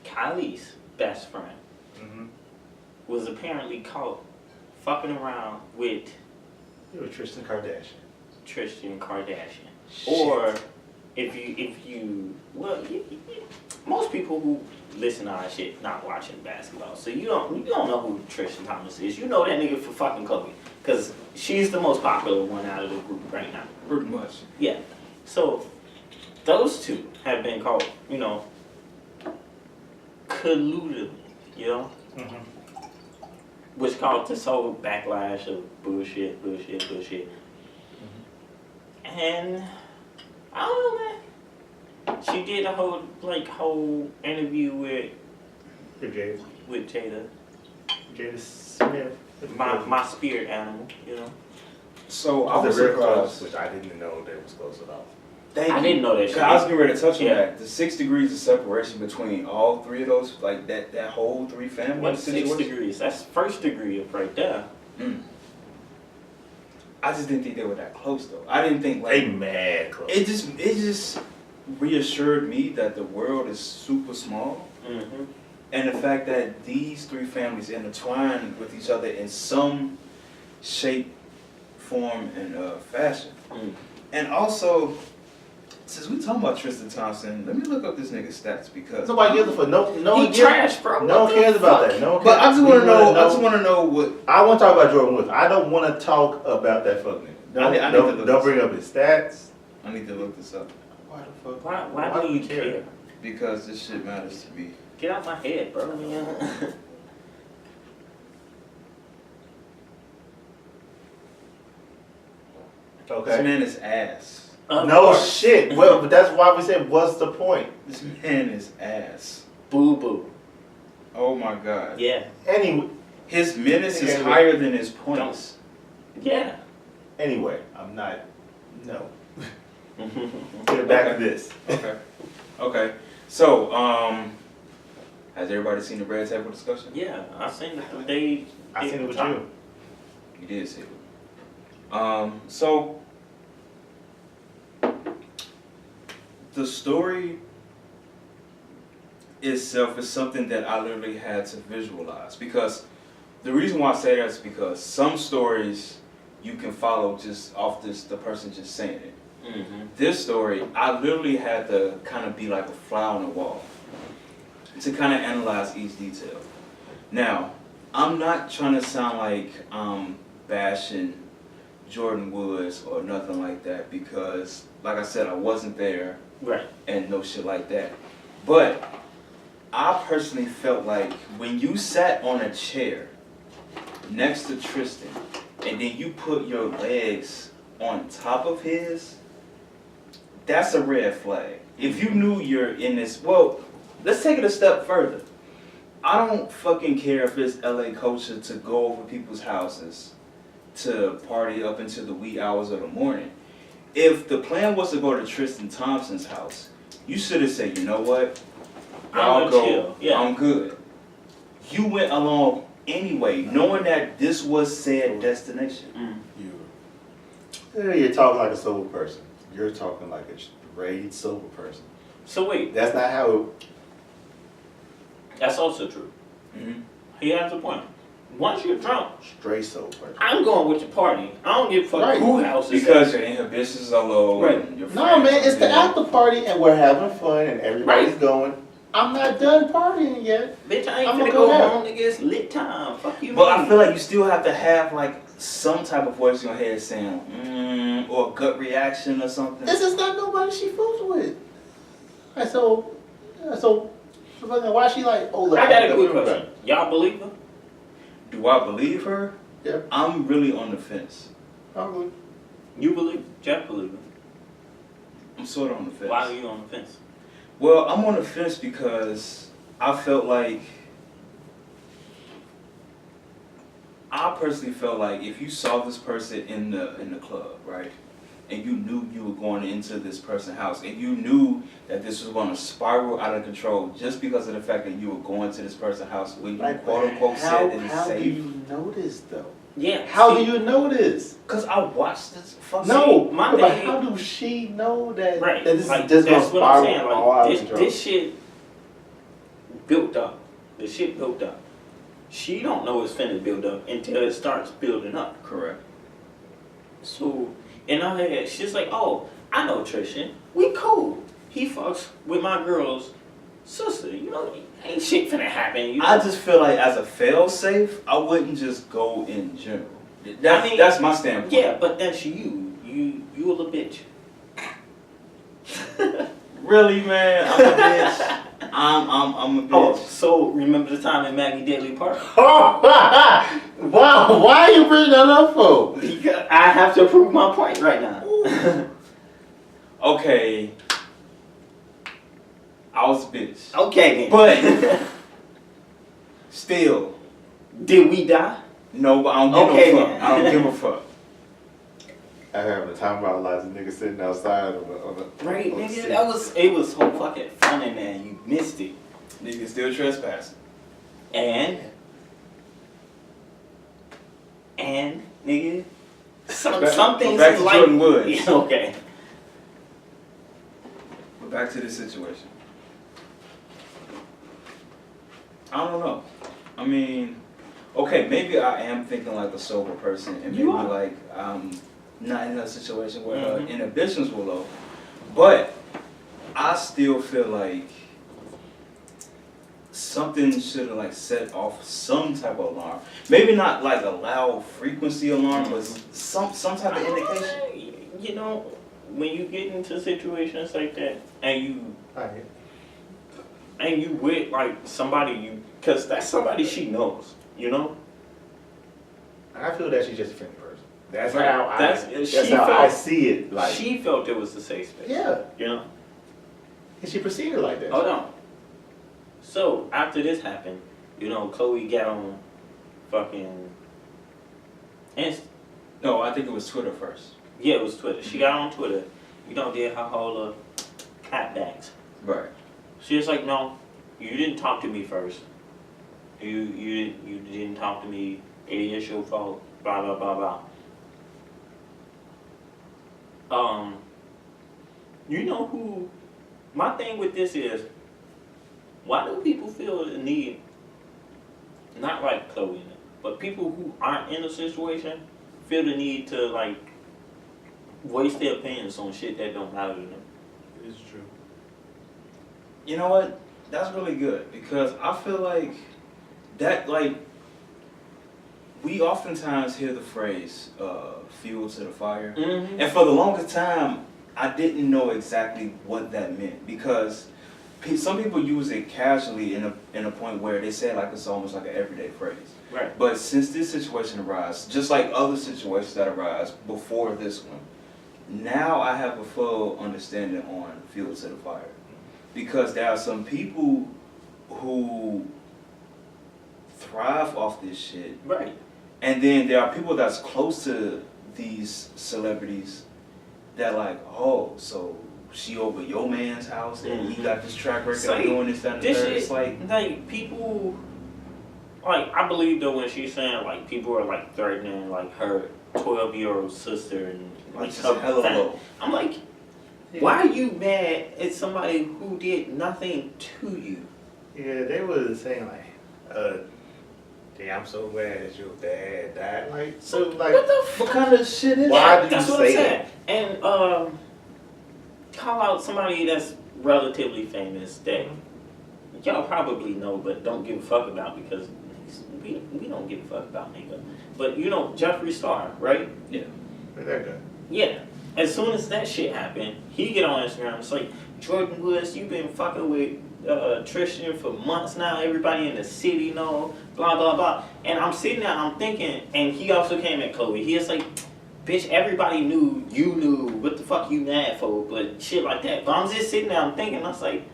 Kylie's best friend, Mm-hmm. was apparently caught fucking around with You were Tristan Kardashian. Tristan Kardashian. Shit. Or if you most people who listen to our shit not watching basketball, so you don't know who Tristan Thompson is. You know that nigga for fucking Chloe, cause she's the most popular one out of the group right now. Pretty much. Yeah. So those two have been caught, you know, colluding, you know, Mm-hmm. which caused this whole backlash of bullshit. And I don't know, man. She did a whole interview with Jada, Jada Smith. my spirit animal, you know. So I was the real surprised. close, which I didn't know they was close at all. Thank I you. didn't know that shit. 'Cause I was getting ready to touch on Yeah. that. The 6 degrees of separation between all three of those, like that whole three family What's 6 situation. degrees? That's first degree of right there. Mm. I just didn't think they were that close though. I didn't think They like mad close. it just reassured me that the world is super small, Mm-hmm. and the fact that these three families intertwine with each other in some shape, form, and fashion. Mm. And also, since we talking about Tristan Thompson, let me look up this nigga's stats because Nobody gives a fuck. No He one gives. trash, bro. No What one the cares about fuck? that. No one But I cares. just want to We know. wanna I just want to know what. I want to talk about Jordyn Woods. I don't want to talk about that fuck nigga. I need to Don't look don't this bring up his stats. I need to look this up Why the fuck? Why do you care? because this shit matters to me. Get out my head, bro. This Okay. man is ass. Of No course. shit. Well, but that's why we said, what's the point? This man is ass. Boo boo. Oh my god. Yeah. Anyway, His minutes is Anyway. higher than his points. Yeah. I'm not. No. Get back to this. Okay. Okay. So, has everybody seen the red table discussion? Yeah. I seen it. They. I seen it with you. You did see it. So the story itself is something that I literally had to visualize, because the reason why I say that is because some stories you can follow just off the person just saying it. Mm-hmm. This story, I literally had to kind of be like a fly on the wall to kind of analyze each detail. Now, I'm not trying to sound like I'm bashing Jordyn Woods or nothing like that, because, like I said, I wasn't there Right. and no shit like that. But I personally felt like when you sat on a chair next to Tristan and then you put your legs on top of his, that's a red flag. If you knew you're in this, well, let's take it a step further. I don't fucking care if it's LA culture to go over people's houses to party up into the wee hours of the morning. If the plan was to go to Tristan Thompson's house, you should have said, you know what? I'll go. Chill. Yeah. I'm good. You went along anyway, knowing that this was said destination. Mm. You're talking like a sober person. You're talking like a raised sober person. So wait, That's not how it. that's also true. Mm-hmm. He has a point. Once you're drunk, Straight sober person. I'm going with your party. I don't give a fuck Right. who house is Because your inhibitions are low. Right. And your No, friends man, are it's the there. after party and we're having fun and everybody's Right. going. I'm not done partying yet. Bitch, I ain't I'ma finna go go there. home, nigga. It's lit time. Fuck you. But I mean? feel like you still have to have like some type of voice in your head saying, or a gut reaction or something. This is not nobody she fools with. Like, so fucking why she like, oh, look, I got a look, quick look, question. Y'all believe her? Do I believe her? Yeah. I'm really on the fence. Probably. You believe her? Jeff believe her. I'm sort of on the fence. Why are you on the fence? Well, I'm on the fence because I personally felt like if you saw this person in the club, right? and you knew you were going into this person's house, and you knew that this was going to spiral out of control just because of the fact that you were going to this person's house when you quote unquote said it is How do safe. you know this though? Yeah. How do you know this? Because I watched this fucking. No, my but thing- how do she know that, Right. that this Like, is just gonna that's what I'm spiral saying. all out of Like, control? this shit built up. The shit built up. She don't know it's finna build up until it starts building up. Correct. So, in her head, she's like, oh, I know Tristan. We cool. He fucks with my girl's sister. You know, ain't shit finna happen. You know? I just feel like as a fail safe, I wouldn't just go in general. That's my standpoint. Yeah, but that's you. You a little bitch. Really, man? I'm a bitch. I'm a bitch. Oh, so remember the time in Maggie Daly Park? Wow, why you bring that up for? Because I have to prove my point right now. Okay. I was a bitch. Okay, then. But still, Did we die? no, but I don't give Okay, a fuck. then. I don't give a fuck. I having a time of our lives, a nigga sitting outside on the Right, on the nigga. seat. It was so fucking fun in there. You missed it. Nigga still trespassing. And nigga, some things back in to life. Jordyn Woods. Yeah, okay. But back to this situation. I don't know. I mean, okay, maybe I am thinking like a sober person, and maybe You are. like I'm not in a situation where her Mhm. inhibitions were low. But I still feel like something should have like set off some type of alarm. Maybe not like a loud frequency alarm, but some type of indication. You know, when you get into situations like that, and you with like somebody cause that's somebody she knows, you know. I feel that she's just a friendly person. That's Right. how She how I felt- see it. Like, She felt it was a safe space. yeah, You know. and she proceeded like that. Hold on. So after this happened, you know, Chloe got on fucking No, I think it was Twitter first. yeah, it was Twitter. She got on Twitter, you know, did her whole clapbacks. Right. She was like, no, you didn't talk to me first. You didn't talk to me. It is your fault. Blah blah blah blah. You know who? My thing with this is, why do people feel the need? Not like Chloe, but people who aren't in a situation feel the need to like voice their opinions on shit that don't matter to them. It's true. You know what? That's really good because I feel like that, like, we oftentimes hear the phrase fuel to the fire. Mm-hmm. And for the longest time, I didn't know exactly what that meant because some people use it casually in a point where they say like it's almost like an everyday phrase. Right. But since this situation arose, just like other situations that arise before this one, now I have a full understanding on fuel to the fire. Because there are some people who thrive off this shit. Right. And then there are people that's close to these celebrities that like, oh, so she over your man's house and he got this track record of doing this, that, and the This third. shit, It's like people, like, I believe though when she's saying like people are like threatening like her 12-year-old sister and like which is her hella family. low. I'm like, why are you mad at somebody who did nothing to you? Yeah, they were saying like, damn, I'm so glad that your dad died. Like, so like, What the fuck? What kind of shit is Why that? do you That's what say I'm saying. And call out somebody that's relatively famous that y'all probably know but don't give a fuck about because we don't give a fuck about nigga. But you know, Jeffree Star, right? Yeah. Where'd that go? Yeah. As soon as that shit happened, he get on Instagram. It's like, Jordyn Woods, you been fucking with Tristan for months now. Everybody in the city know, blah, blah, blah. And I'm sitting there, I'm thinking, and he also came at Chloe. He was like, bitch, everybody knew, you knew, what the fuck you mad for, but shit like that. But I'm just sitting there, I'm thinking, I was like,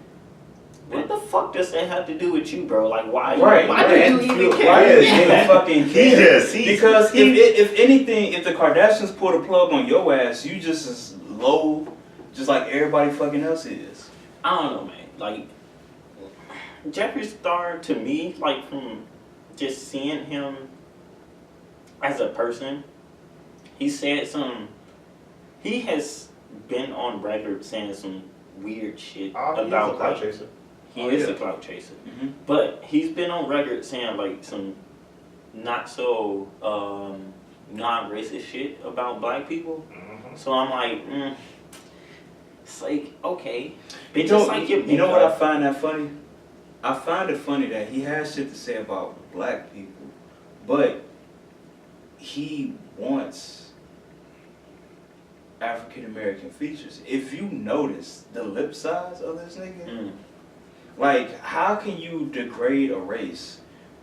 What the fuck does that have to do with you, bro? Like, why Right, why right. do you even care? Why do you even fucking care? He's Because if anything, if the Kardashians pull the plug on your ass, you just as low, just like everybody fucking else is. I don't know, man. Like, Jeffree Star, to me, like, from just seeing him as a person, he has been on record saying some weird shit about clout like, chaser. he is a clout chaser. Mm-hmm. But he's been on record saying like some not so non-racist shit about black people. Mm-hmm. So I'm like, it's like, okay. You Just know, like your you know what I makeup. find that funny? I find it funny that he has shit to say about black people, but he wants African American features. If you notice the lip size of this nigga, like, how can you degrade a race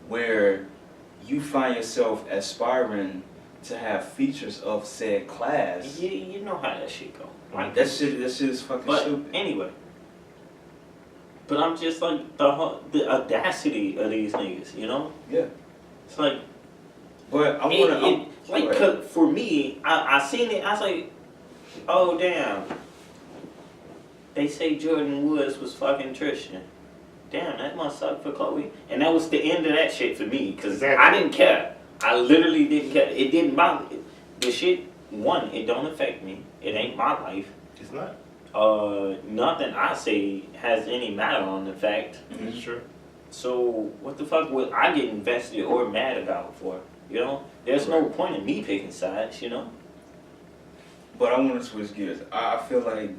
where you find yourself aspiring to have features of said class? Yeah, you know how that shit go. Like, that shit is fucking But stupid. anyway, but I'm just like the audacity of these niggas, you know? Yeah. It's like, But I wanna, like, 'cause for me, I seen it. I was like, oh damn. They say Jordyn Woods was fucking Tristan. Damn, that must suck for Chloe. And that was the end of that shit for me, because Exactly. I didn't care. I literally didn't care. It didn't bother me. The shit, one, it don't affect me. It ain't my life. It's not. Nothing I say has any matter on the fact. It's true. So what the fuck would I get invested or mad about for? You know? There's no point in me picking sides, you know? But I want to switch gears. I feel like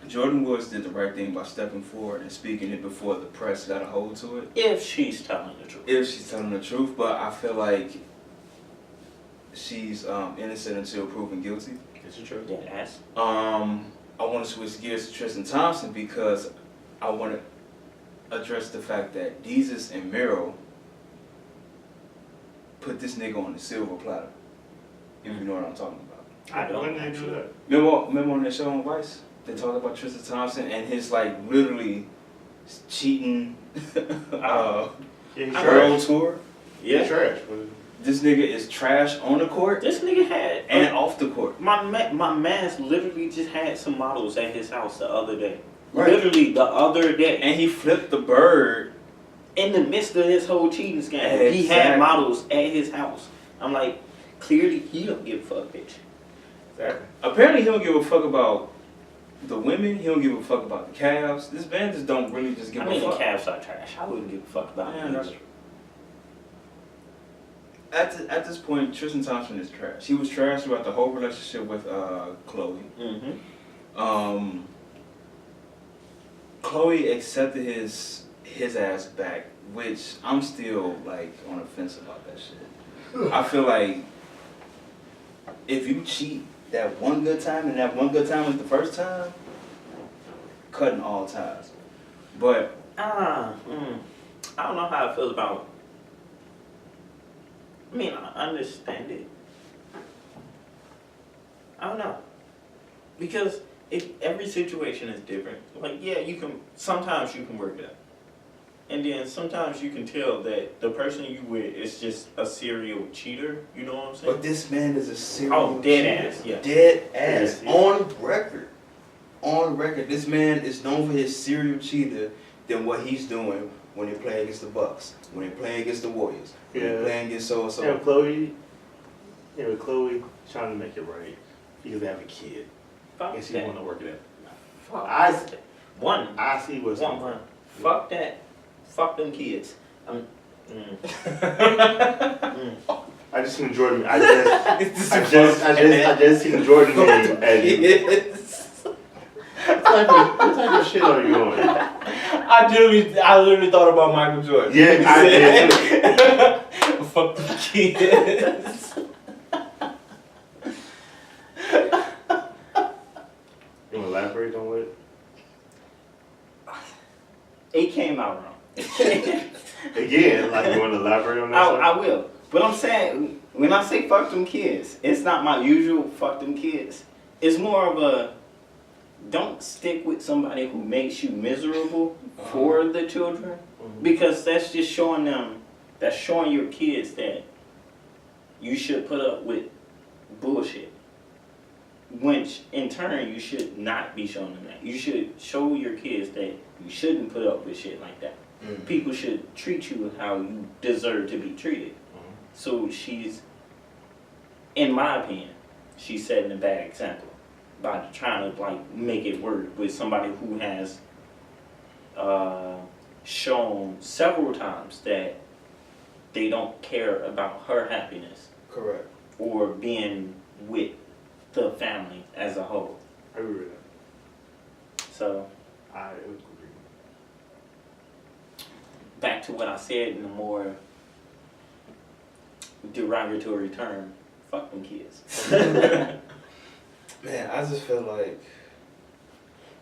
Jordyn Woods did the right thing by stepping forward and speaking it before the press got a hold to it. If she's telling the truth. If she's telling the truth, but I feel like she's innocent until proven guilty. It's true. Dead ass. I want to switch gears to Tristan Thompson because I want to address the fact that Jesus and Miro put this nigga on the silver platter. If you know what I'm talking about. I don't. When did they do that? Remember on that show on Vice? They talked about Tristan Thompson and his like literally cheating Yeah, he's girl trash. tour. He's trash. This nigga is trash on the court This nigga had and off the court. my man's literally just had some models at his house the other day. Right. Literally the other day. And he flipped the bird. In the midst of his whole cheating scandal, he had Exactly. models at his house. I'm like, clearly he don't give a fuck, bitch. Exactly. Apparently he don't give a fuck about the women. He don't give a fuck about the Cavs. This man just don't really just give I mean, a the fuck. Cavs are trash. I wouldn't give a fuck about Yeah, them. that's true. At this point, Tristan Thompson is trash. He was trash throughout the whole relationship with Chloe. Mm-hmm. Chloe accepted his ass back, which I'm still like on the fence about that shit. I feel like if you cheat that one good time and that one good time is the first time, cutting all ties. But I don't know how I feel about. I mean, I understand it. I don't know. Because every situation is different. Like, yeah, sometimes you can work it out. And then sometimes you can tell that the person you with is just a serial cheater. You know what I'm saying? but this man is a serial dead cheater. ass, yeah. Dead ass. Yeah. On record. On record. This man is known for his serial cheater than what he's doing when they play against the Bucks, when they play against the Warriors, when they Yeah. play against so-and-so. Yeah, Chloe trying to make it right because they have a kid. Fuck And she that. want to work it Fuck I- that. One. out. I see what's One. Fuck that. Fuck them kids. I just seen Jordan. I just seen Jordan meme and what type of shit are you doing? I literally thought about Michael Jordan. Yeah, I did. Fuck the kids. You want to elaborate on what? It came out wrong. Again, like you want to elaborate on that? I will. But I'm saying, when I say fuck them kids, it's not my usual fuck them kids. It's more of a, don't stick with somebody who makes you miserable for the children, because that's just showing your kids that you should put up with bullshit. Which in turn you should not be showing them that. You should show your kids that you shouldn't put up with shit like that. People should treat you how you deserve to be treated. So she's, in my opinion, she's setting a bad example by trying to like make it work with somebody who has shown several times that they don't care about her happiness. Correct. Or being with the family as a whole. I agree with that. So I agree. back to what I said in a more derogatory term, fuck them kids. Man, I just feel like,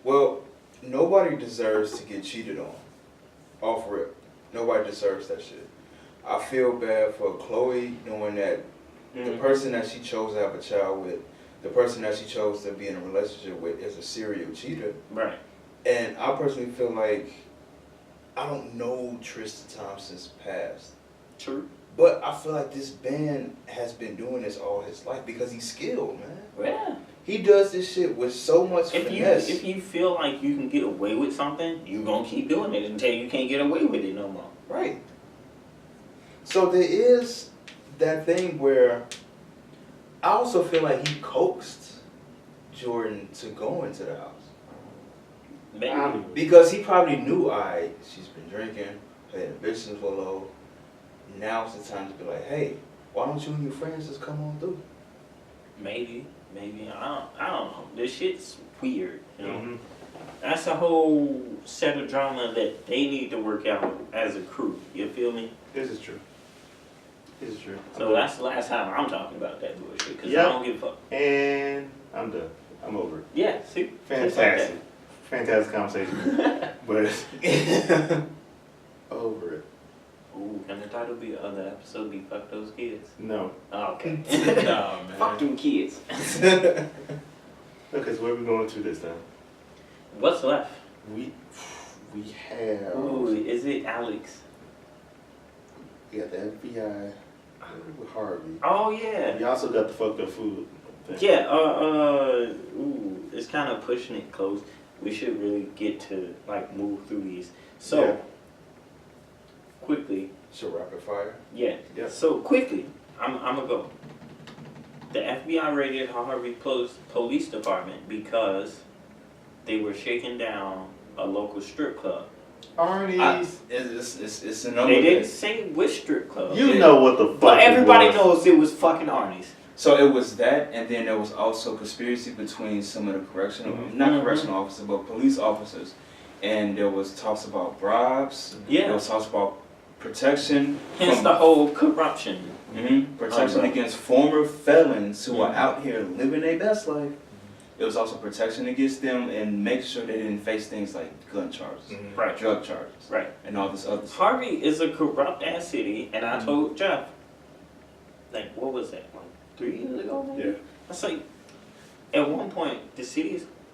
well, nobody deserves to get cheated on. Off rip. Nobody deserves that shit. I feel bad for Chloe knowing that the person that she chose to have a child with, the person that she chose to be in a relationship with is a serial cheater. Right. And I personally feel like I don't know Tristan Thompson's past. True. But I feel like this man has been doing this all his life because he's skilled, man. Yeah. He does this shit with so much finesse. If you feel like you can get away with something, you're going to keep doing it until you can't get away with it no more. Right. So there is that thing where I also feel like he coaxed Jordyn to go into the house. Maybe. Because he probably knew, alright, she's been drinking, her inhibitions were low. Now's the time to be like, hey, why don't you and your friends just come on through? Maybe. I don't know. This shit's weird, you know? That's a whole set of drama that they need to work out as a crew. You feel me? This is true. So that's the last time I'm talking about that bullshit, because I don't give a fuck. And I'm done. I'm over it. Yeah, see? Fantastic. Fantastic conversation. But over it. Ooh, can the title be the other episode be Fuck Those Kids? No. Oh, okay. Nah, man. Fuck them kids. Because where we going to this time? What's left? We have. Ooh, is it Alex? We got the FBI with Harvey. Oh, yeah. We also got the fucked up food thing. Yeah, ooh, it's kind of pushing it close. We should really get to, like, move through these. So, Yeah. quickly. So rapid fire? Yeah. Yep. So, quickly, I'm going to go. The FBI raided Harvey Police Department because they were shaking down a local strip club. Arnie's. It's a number. They didn't say which strip club. You know what the fuck. But everybody it was. knows it was fucking Arnie's. So it was that, and then there was also conspiracy between some of the correctional, not correctional officers, but police officers. And there was talks about bribes. Yeah. There was talks about protection. Hence the whole corruption. Protection against former felons who are out here living their best life. It was also protection against them and make sure they didn't face things like gun charges, Right. drug charges, Right. and all this other stuff. Harvey is a corrupt ass city, and I told Jeff, like, what was that, like 3 years ago maybe? Yeah. I was like, at one point,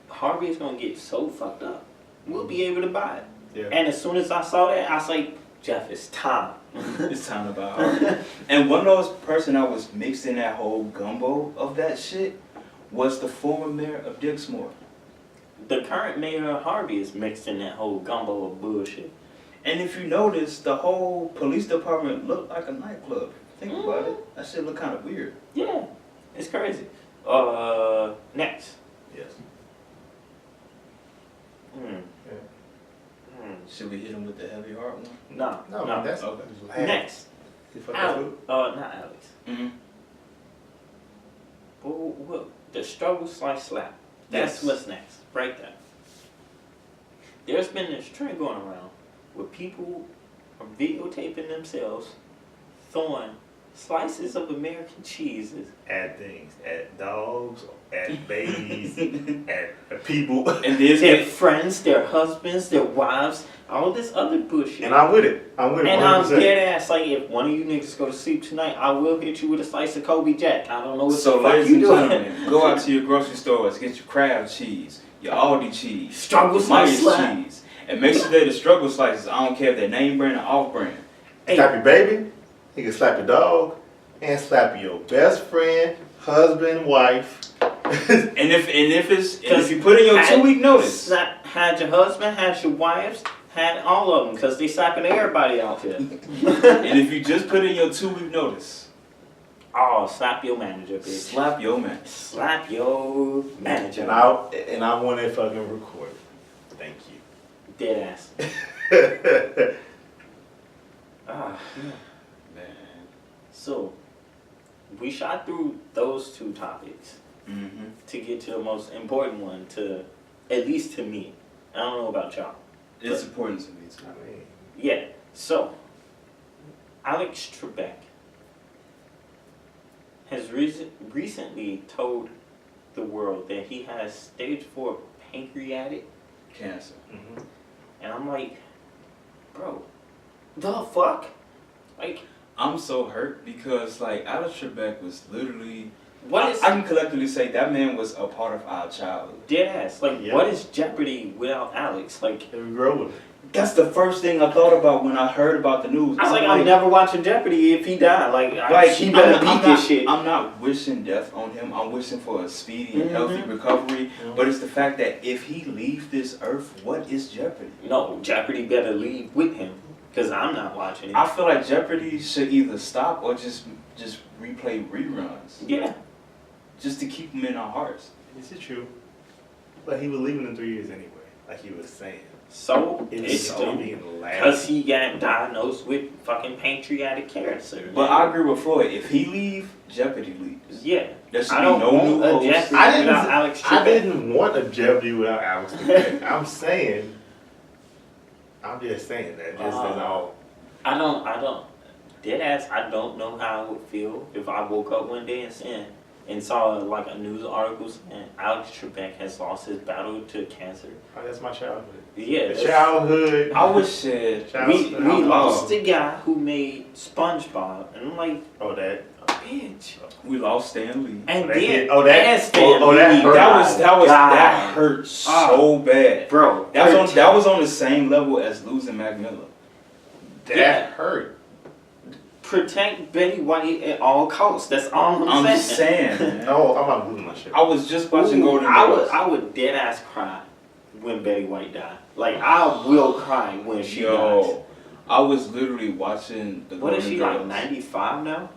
Harvey is gonna get so fucked up, we'll be able to buy it. Yeah. And as soon as I saw that, I was like, Jeff, it's time. It's time to buy. And one of those person that was mixed in that whole gumbo of that shit was the former mayor of Dixmoor. The current mayor of Harvey is mixed in that whole gumbo of bullshit. And if you notice, the whole police department looked like a nightclub. Think about it. That shit looked kind of weird. Yeah, it's crazy. Next. Yes. Hmm. Should we hit him with the heavy heart one? No, no. That's Okay. Next. You fucked up Alex. food? Not Alex. Mm-hmm. What? The struggle slash slap. That's Yes. what's next. Right there. There's been this trend going around where people are videotaping themselves throwing slices of American cheeses. At things. At dogs, at babies, at people. And there's Their friends, their husbands, their wives, all this other bullshit. And I'm with it. I'm with it. And I'm 100%. dead ass like, if one of you niggas go to sleep tonight, I will hit you with a slice of Kobe Jack. I don't know what So the fuck ladies you and doing. gentlemen, go out to your grocery stores, get your crab cheese, your Aldi cheese, Struggle your Myers slice slap. cheese, and make sure they're the struggle slices. I don't care if they're name brand or off brand. Hey. Slap your baby, he can slap your dog, and slap your best friend, husband, wife. And if you put in your 2-week notice, Had your husband, had your wives, had all of them, because they slapping everybody out here. and if you just put in your 2-week notice, Oh, slap your manager, bitch. slap your man. Slap your manager. And I want it fucking recorded. Thank you. Dead ass. Ah. Man. So, we shot through those 2 topics Mm-hmm. to get to the most important one, at least to me. I don't know about y'all. It's important to me too. I mean, Yeah, so, Alex Trebek has recently told the world that he has stage 4 pancreatic, Cancer. and I'm like, bro, the fuck? Like, I'm so hurt because like Alex Trebek was literally. what is I can collectively say that man was a part of our childhood. dead ass? Like, Yeah. what is Jeopardy without Alex? Like, we grow with it. That's the first thing I thought about when I heard about the news. I was like, I'm never watching Jeopardy if he died. Like she better beat this shit. I'm not wishing death on him. I'm wishing for a speedy and healthy Mhm. recovery. Mhm. But it's the fact that if he leaves this earth, what is Jeopardy? No, Jeopardy better leave with him, because I'm not watching it. I feel like Jeopardy should either stop or just replay reruns, Yeah. just to keep him in our hearts. This is true. But he was leaving in 3 years anyway, like he was saying. So, It's it's so still, being because loud. he got diagnosed with fucking pancreatic cancer. But I agree with Floyd. If he leave, Jeopardy leaves. Yeah. There should I be don't no want new a host. Jeopardy I didn't- without Alex Trebek. I didn't want a Jeopardy without Alex Trebek. I'm just saying that. Just as all. I don't, dead ass, I don't know how I would feel if I woke up one day and saw like a news article saying Alex Trebek has lost his battle to cancer. Oh, that's my childhood. Yeah. The that's- childhood. I was said. We childhood. lost the guy who made SpongeBob, and I'm like, Oh, that. bitch. We lost Stan Lee. And that then, hit- oh, that- and Stan oh, that Lee hurt. That died. hurt so bad. Bro, That was on the same level as losing Mac Miller. That Yeah. hurt. protect Betty White at all costs. That's all I'm saying. just saying, man. No, I'm not losing my shit. I was just watching Ooh, Golden I Girls. would dead ass cry when Betty White died. Like I will cry when she dies. I was literally watching the What Golden is she Girls. like? 95 now?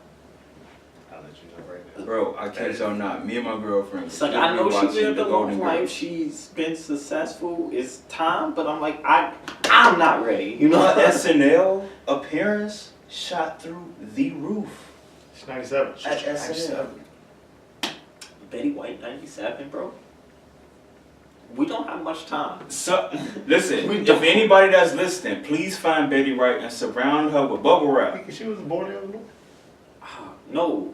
I'll let you know right now. Bro, I kid y'all not. Me and my girlfriend. It's like was I know literally she watching lived the a long Golden life. Girls. She's been successful. It's time, but I'm like I'm not ready. You know. Her SNL appearance shot through the roof. She's 97. At SNL. Betty White 97, bro. We don't have much time. So, listen, We if don't. anybody that's listening, please find Betty White and surround her with bubble wrap. She was born in Illinois. No.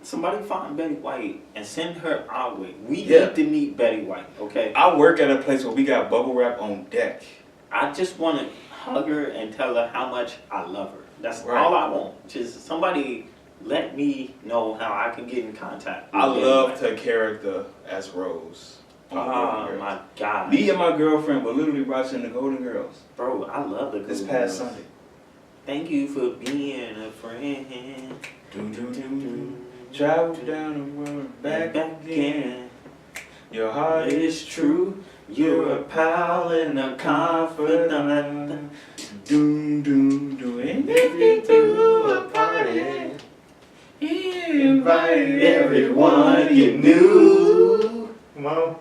Somebody find Betty White and send her our way. We Yeah. need to meet Betty White, okay? I work at a place where we got bubble wrap on deck. I just want to hug her and tell her how much I love her. That's Right. all I want. Just somebody let me know how I can get in contact with I Betty loved White. her character as Rose. on Golden Oh Girls. my God. Me and my girlfriend were literally watching the Golden Girls Bro, I love the this Golden past Girls. Sunday. Thank you for being a friend. Travel down the world, back again. Your heart It's true. You're a pal and a confidant. Doom, doom, doom. And if you do a party, invite everyone you knew. Come on.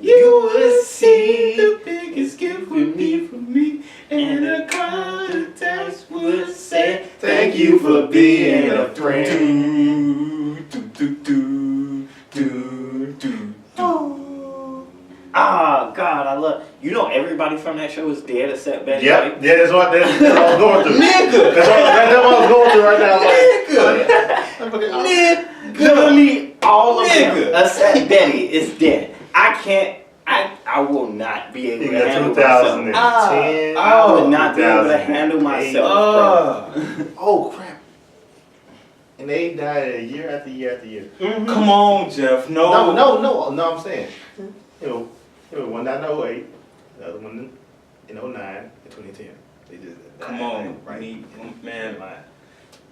You will see The biggest gift would be for me, and a contact would say, Thank you for being a friend. Do, do, do, do, do, do. Ah, God, I love. You know, everybody from that show is dead except Betty Yep. White. Yeah, that's what I was going through. Nigga! That's what I was going through right now. Nigga! Literally, all of them Nigga. except Betty is dead. I can't. I will not be able You to got handle myself. 2010. I would not be able to handle 2008. myself. Oh, crap. And they died year after year after year. Mhm. Come on, Jeff. No. No, I'm saying. You know, One died in 08, the other one in 09 and 2010. They just Come died, on, right? man. Mine.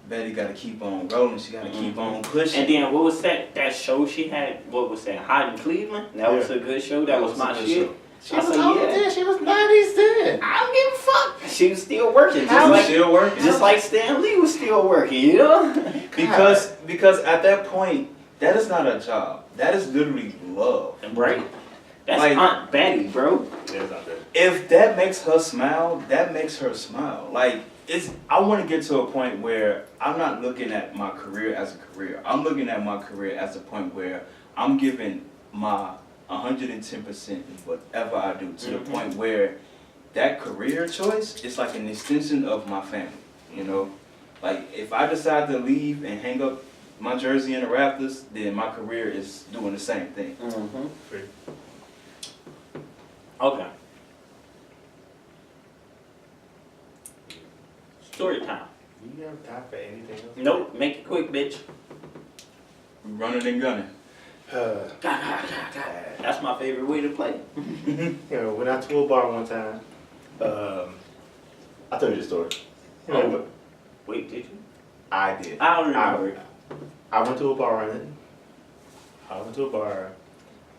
Betty gotta keep on rolling. She gotta keep on pushing. And then what was that show she had? What was that? Hot in Cleveland? That was a good show. That was my a good shit. show. She I was said, older yeah. then. She was 90s then. I don't give a fuck. She was still working. She was still working. Just like Stan Lee was still working, you know? Because at that point, that is not a job. That is literally love. Right? That's Like- Aunt Betty, bro. Yeah, it's not bad. If that makes her smile, that makes her smile. Like I want to get to a point where I'm not looking at my career as a career. I'm looking at my career as a point where I'm giving my 110% in whatever I do to the point where that career choice is like an extension of my family, you know? Like if I decide to leave and hang up my jersey in the rafters, then my career is doing the same thing. Mm-hmm. Free. Okay. Story time. You have time for anything else? Nope, make it quick, bitch. We running and gunning. That's my favorite way to play. Went out to a bar one time. I told you the story. You know what? Wait, did you? I did. I don't remember. I went to a bar.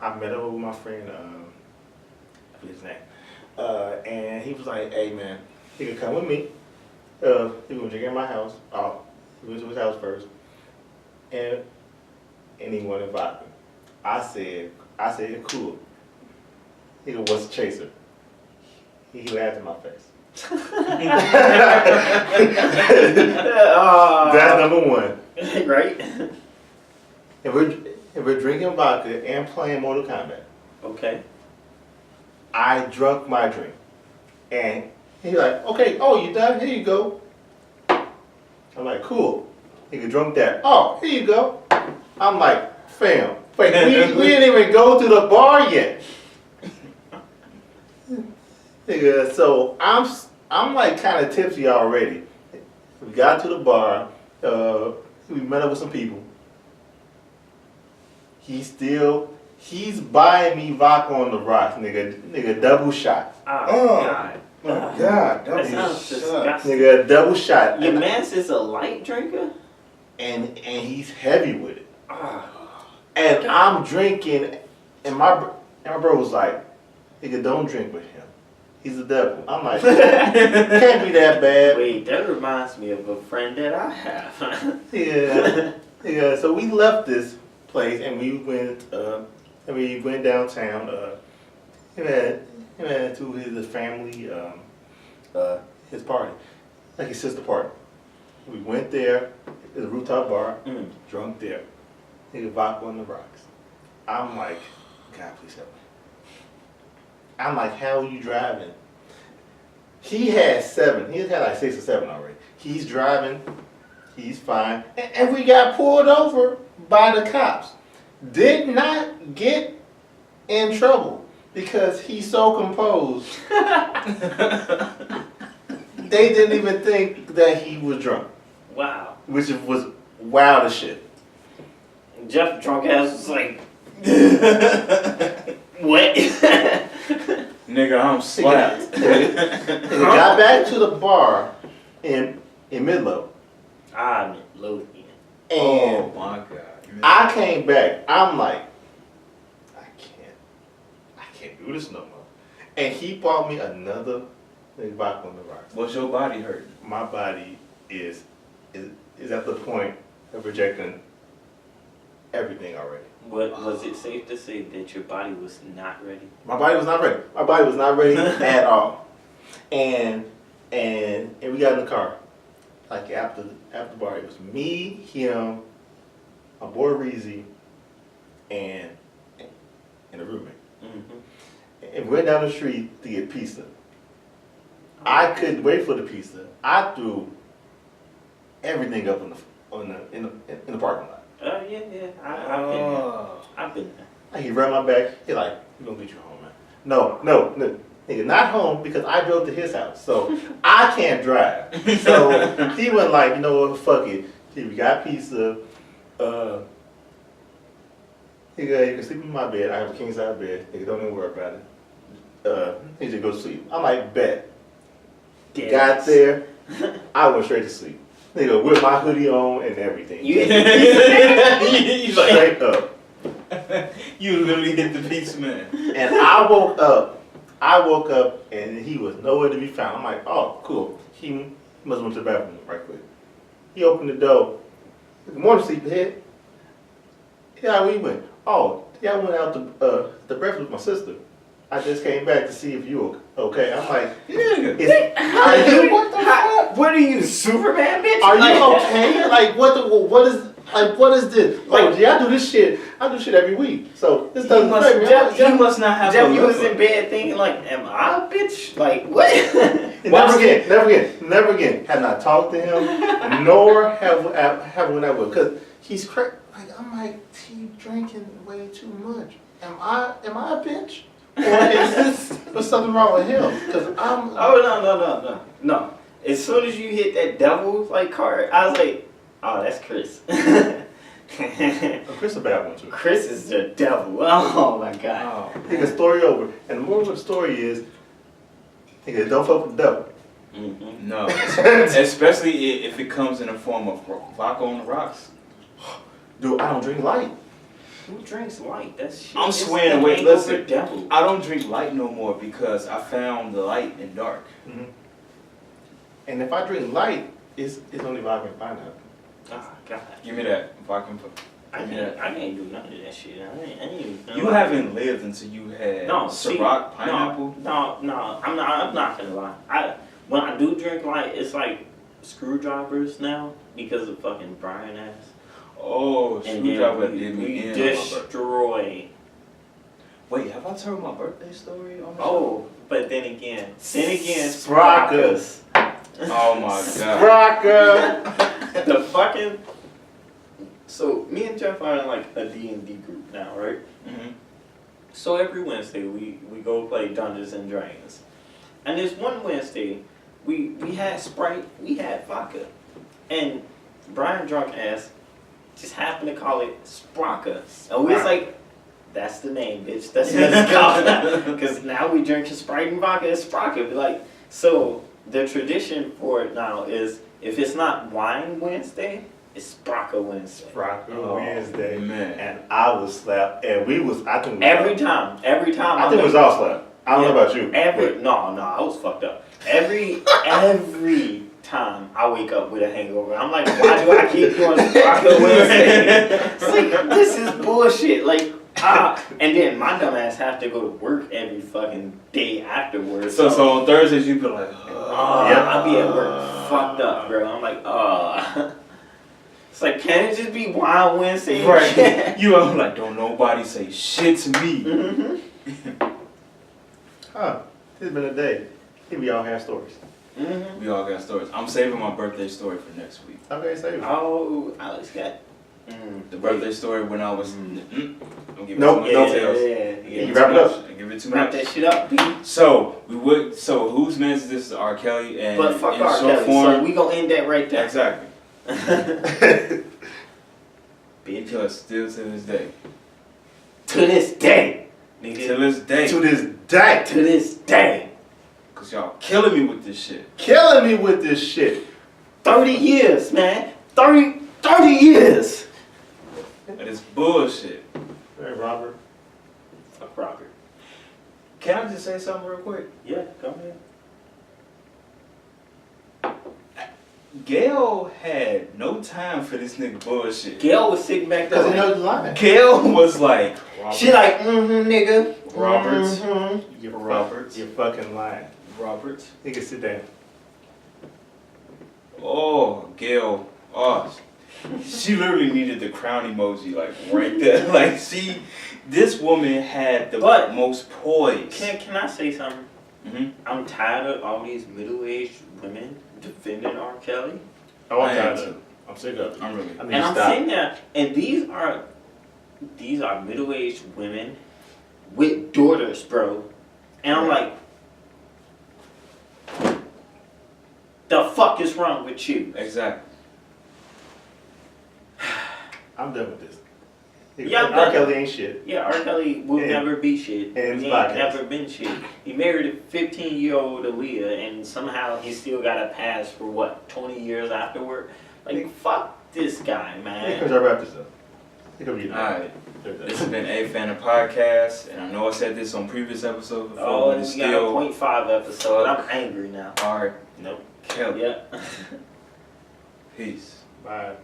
I met up with my friend. I forget his name. And he was like, "Hey man, he could come with me. He was gonna drink at my house. Oh, he went to his house first, and he wanted vodka. I said, cool. He goes, what's the chaser? He laughed in my face. That's number one. Right? If we're drinking vodka and playing Mortal Kombat, Okay. I drunk my drink. And he's like, okay, oh, you done? Here you go. I'm like, cool. He could drunk that. Oh, here you go. I'm like, fam, wait, we didn't even go to the bar yet. Nigga, so I'm like kind of tipsy already. We got to the bar. We met up with some people. He's buying me vodka on the rocks, nigga, double shot. God. God, That that sounds was disgusting. Nigga, double shot. Your man's is a light drinker? And he's heavy with it. Ah. And I'm drinking, and my bro was like, nigga, don't drink with him. He's the devil. I'm like, can't be that bad. Wait, that reminds me of a friend that I have. Yeah. So we left this place and we went downtown. Him and to his family, his party, like his sister party. We went there. It was a rooftop bar. Drunk there. Nigga, vodka on the rocks. I'm like, God, please help me. I'm like, how are you driving? He had 7. He had like 6 or 7 already. He's driving. He's fine. And we got pulled over by the cops. Did not get in trouble because he's so composed. They didn't even think that he was drunk. Wow. Which was wild as shit. Jeff drunk ass was like, what? nigga, I'm slapped. Nigga got back to the bar in Midlow. I'm Lothian. Oh And my God. I came back. I'm like, I can't do this no more. And he bought me another vodka on the rocks. Was your body hurting? My body is at the point of rejecting everything already. What, was it safe to say that your body was not ready? My body was not ready. My body was not ready at all. And we got in the car. Like after the bar, it was me, him, my boy Reezy, and a roommate. Mm-hmm. And we went down the street to get pizza. I couldn't wait for the pizza. I threw everything up in the parking lot. Oh, yeah. I've been there. I've been there. Like, he ran my back. He like, we're gonna get you home, man. No, nigga, not home because I drove to his house, so I can't drive. So he went like, you know what, fuck it. We got pizza. You can sleep in my bed. I have a king size bed. Nigga, don't even worry about it. need to go to sleep. I'm like, bet. Dead. Got there, I went straight to sleep. Nigga, with my hoodie on and everything. You hit the Straight up. You literally hit the pizza man. And I woke up and he was nowhere to be found. I'm like, oh, cool. He must have went to the bathroom right quick. He opened the door. Good morning, sleepyhead. Yeah, where you went? Oh, yeah, I went out to breakfast with my sister. I just came back to see if you were okay. I'm like, Nigga. are you, what the fuck? What are you, Superman, bitch? Are you okay? Like, what is this? Like, yeah, I do this shit every week. So this doesn't affect me. He must not have Jeff, a you was liver. in bed thinking like, am I a bitch? Like, what? Never again. Have not talked to him, nor have when I would, because he's crazy. Like, I'm like, he drinking way too much. Am I a bitch? Or is there's something wrong with him? Because I'm. Oh, no. As soon as you hit that devil like card, I was like, oh, that's Chris. Chris a bad one too. Chris is the devil. Oh my god. Oh. Nigga, story over. And the moral of the story is, nigga, don't fuck with the devil. Mm-hmm. No, especially if it comes in the form of vodka on the rocks. Dude, I don't drink light. Who drinks light? That's shit. I'm It's swearing the away. hangover Listen, devil. I don't drink light no more because I found the light in dark. Mm-hmm. And if I drink light, it's only vodka and pineapple. Oh god. Give me that vodka. I can't do none of that shit. I ain't even. You haven't lived until you had Ciroc pineapple. No. I'm not gonna lie. When I do drink light, it's like screwdrivers now because of fucking Brian ass. Oh, And screwdriver then did me we in. on my birthday. destroy. Wait, have I told my birthday story on the Oh, but then again, Sprockers. Oh my god. Sprocker. The fucking. So me and Jeff are in like a D&D group now, right? Mm-hmm. So every Wednesday we go play Dungeons and Dragons, and this one Wednesday we had Sprite, we had vodka, and Brian drunk ass just happened to call it Sprocker, and we was like, that's the name, bitch. That's what it's called now, because now we drink Sprite and vodka. It's Sprocker. But like, so the tradition for it now is if it's not Wine Wednesday, it's Sprocker Wednesday. Sprocker Wednesday. Man. And I was slapped. And we was, I think. Every time. I think it was all slapped. I don't know about you. No, I was fucked up. Every time I wake up with a hangover, I'm like, why do I keep doing Sprocker Wednesday? It's like, this is bullshit. Like, and then my dumb ass have to go to work every fucking day afterwards. So on Thursdays you be like, I'll be at work fucked up, bro. I'm like, It's like, can it just be Wild Wednesday? right. You are like, don't nobody say shit to me. Mm-hmm. It's been a day. Here we all have stories. Mm-hmm. We all got stories. I'm saving my birthday story for next week. Okay, save it. Oh, Alex got The birthday story when I was. Don't give it Nope, too nope. much details. Yeah. You wrap it up. Give it too Wrap much. that shit up, B. So whose man's is this? R. Kelly and But fuck in R. short Kelly, form. so we gonna end that right there. Exactly. Bitch. Because still to this day. To this day. Nigga. To this day. To this day. To this day. Cause y'all killing me with this shit. Killing me with this shit. 30 years, man. 30 years. That is bullshit. Hey, Robert. Fuck Robert. Can I just say something real quick? Yeah, go ahead. Gail had no time for this nigga bullshit. Gail was sitting back there. Because he knows the line. Gail was like, She like, nigga. Roberts. Mm-hmm. Roberts. You're fucking lying. Roberts. Nigga, sit down. Oh, Gail. Oh, she literally needed the crown emoji, like right there. Like, this woman had the But- most poise. Can I say something? Mm-hmm. I'm tired of all these middle-aged women defending R. Kelly. Oh, I I'm am tired too. of it. I'm sick of it. I'm really. I need And to I'm stop. sitting there, and these are middle-aged women with daughters, bro. And I'm like, the fuck is wrong with you? Exactly. I'm done with this. Yeah, I'm R. done. Kelly ain't shit. Yeah, R. Kelly will And- never be shit. and He podcast. ain't never been shit. He married a 15-year-old Aaliyah, and somehow he still got a pass for what, 20 years afterward? Like, fuck this guy, Here man. comes our wrap this up. Here comes you. Alright, this has been A Fan of Podcast, and I know I said this on previous episodes before, Oh, but we it's got a still .5 episode. I'm angry now. R. Nope. Kelly. Yeah. Peace. Bye.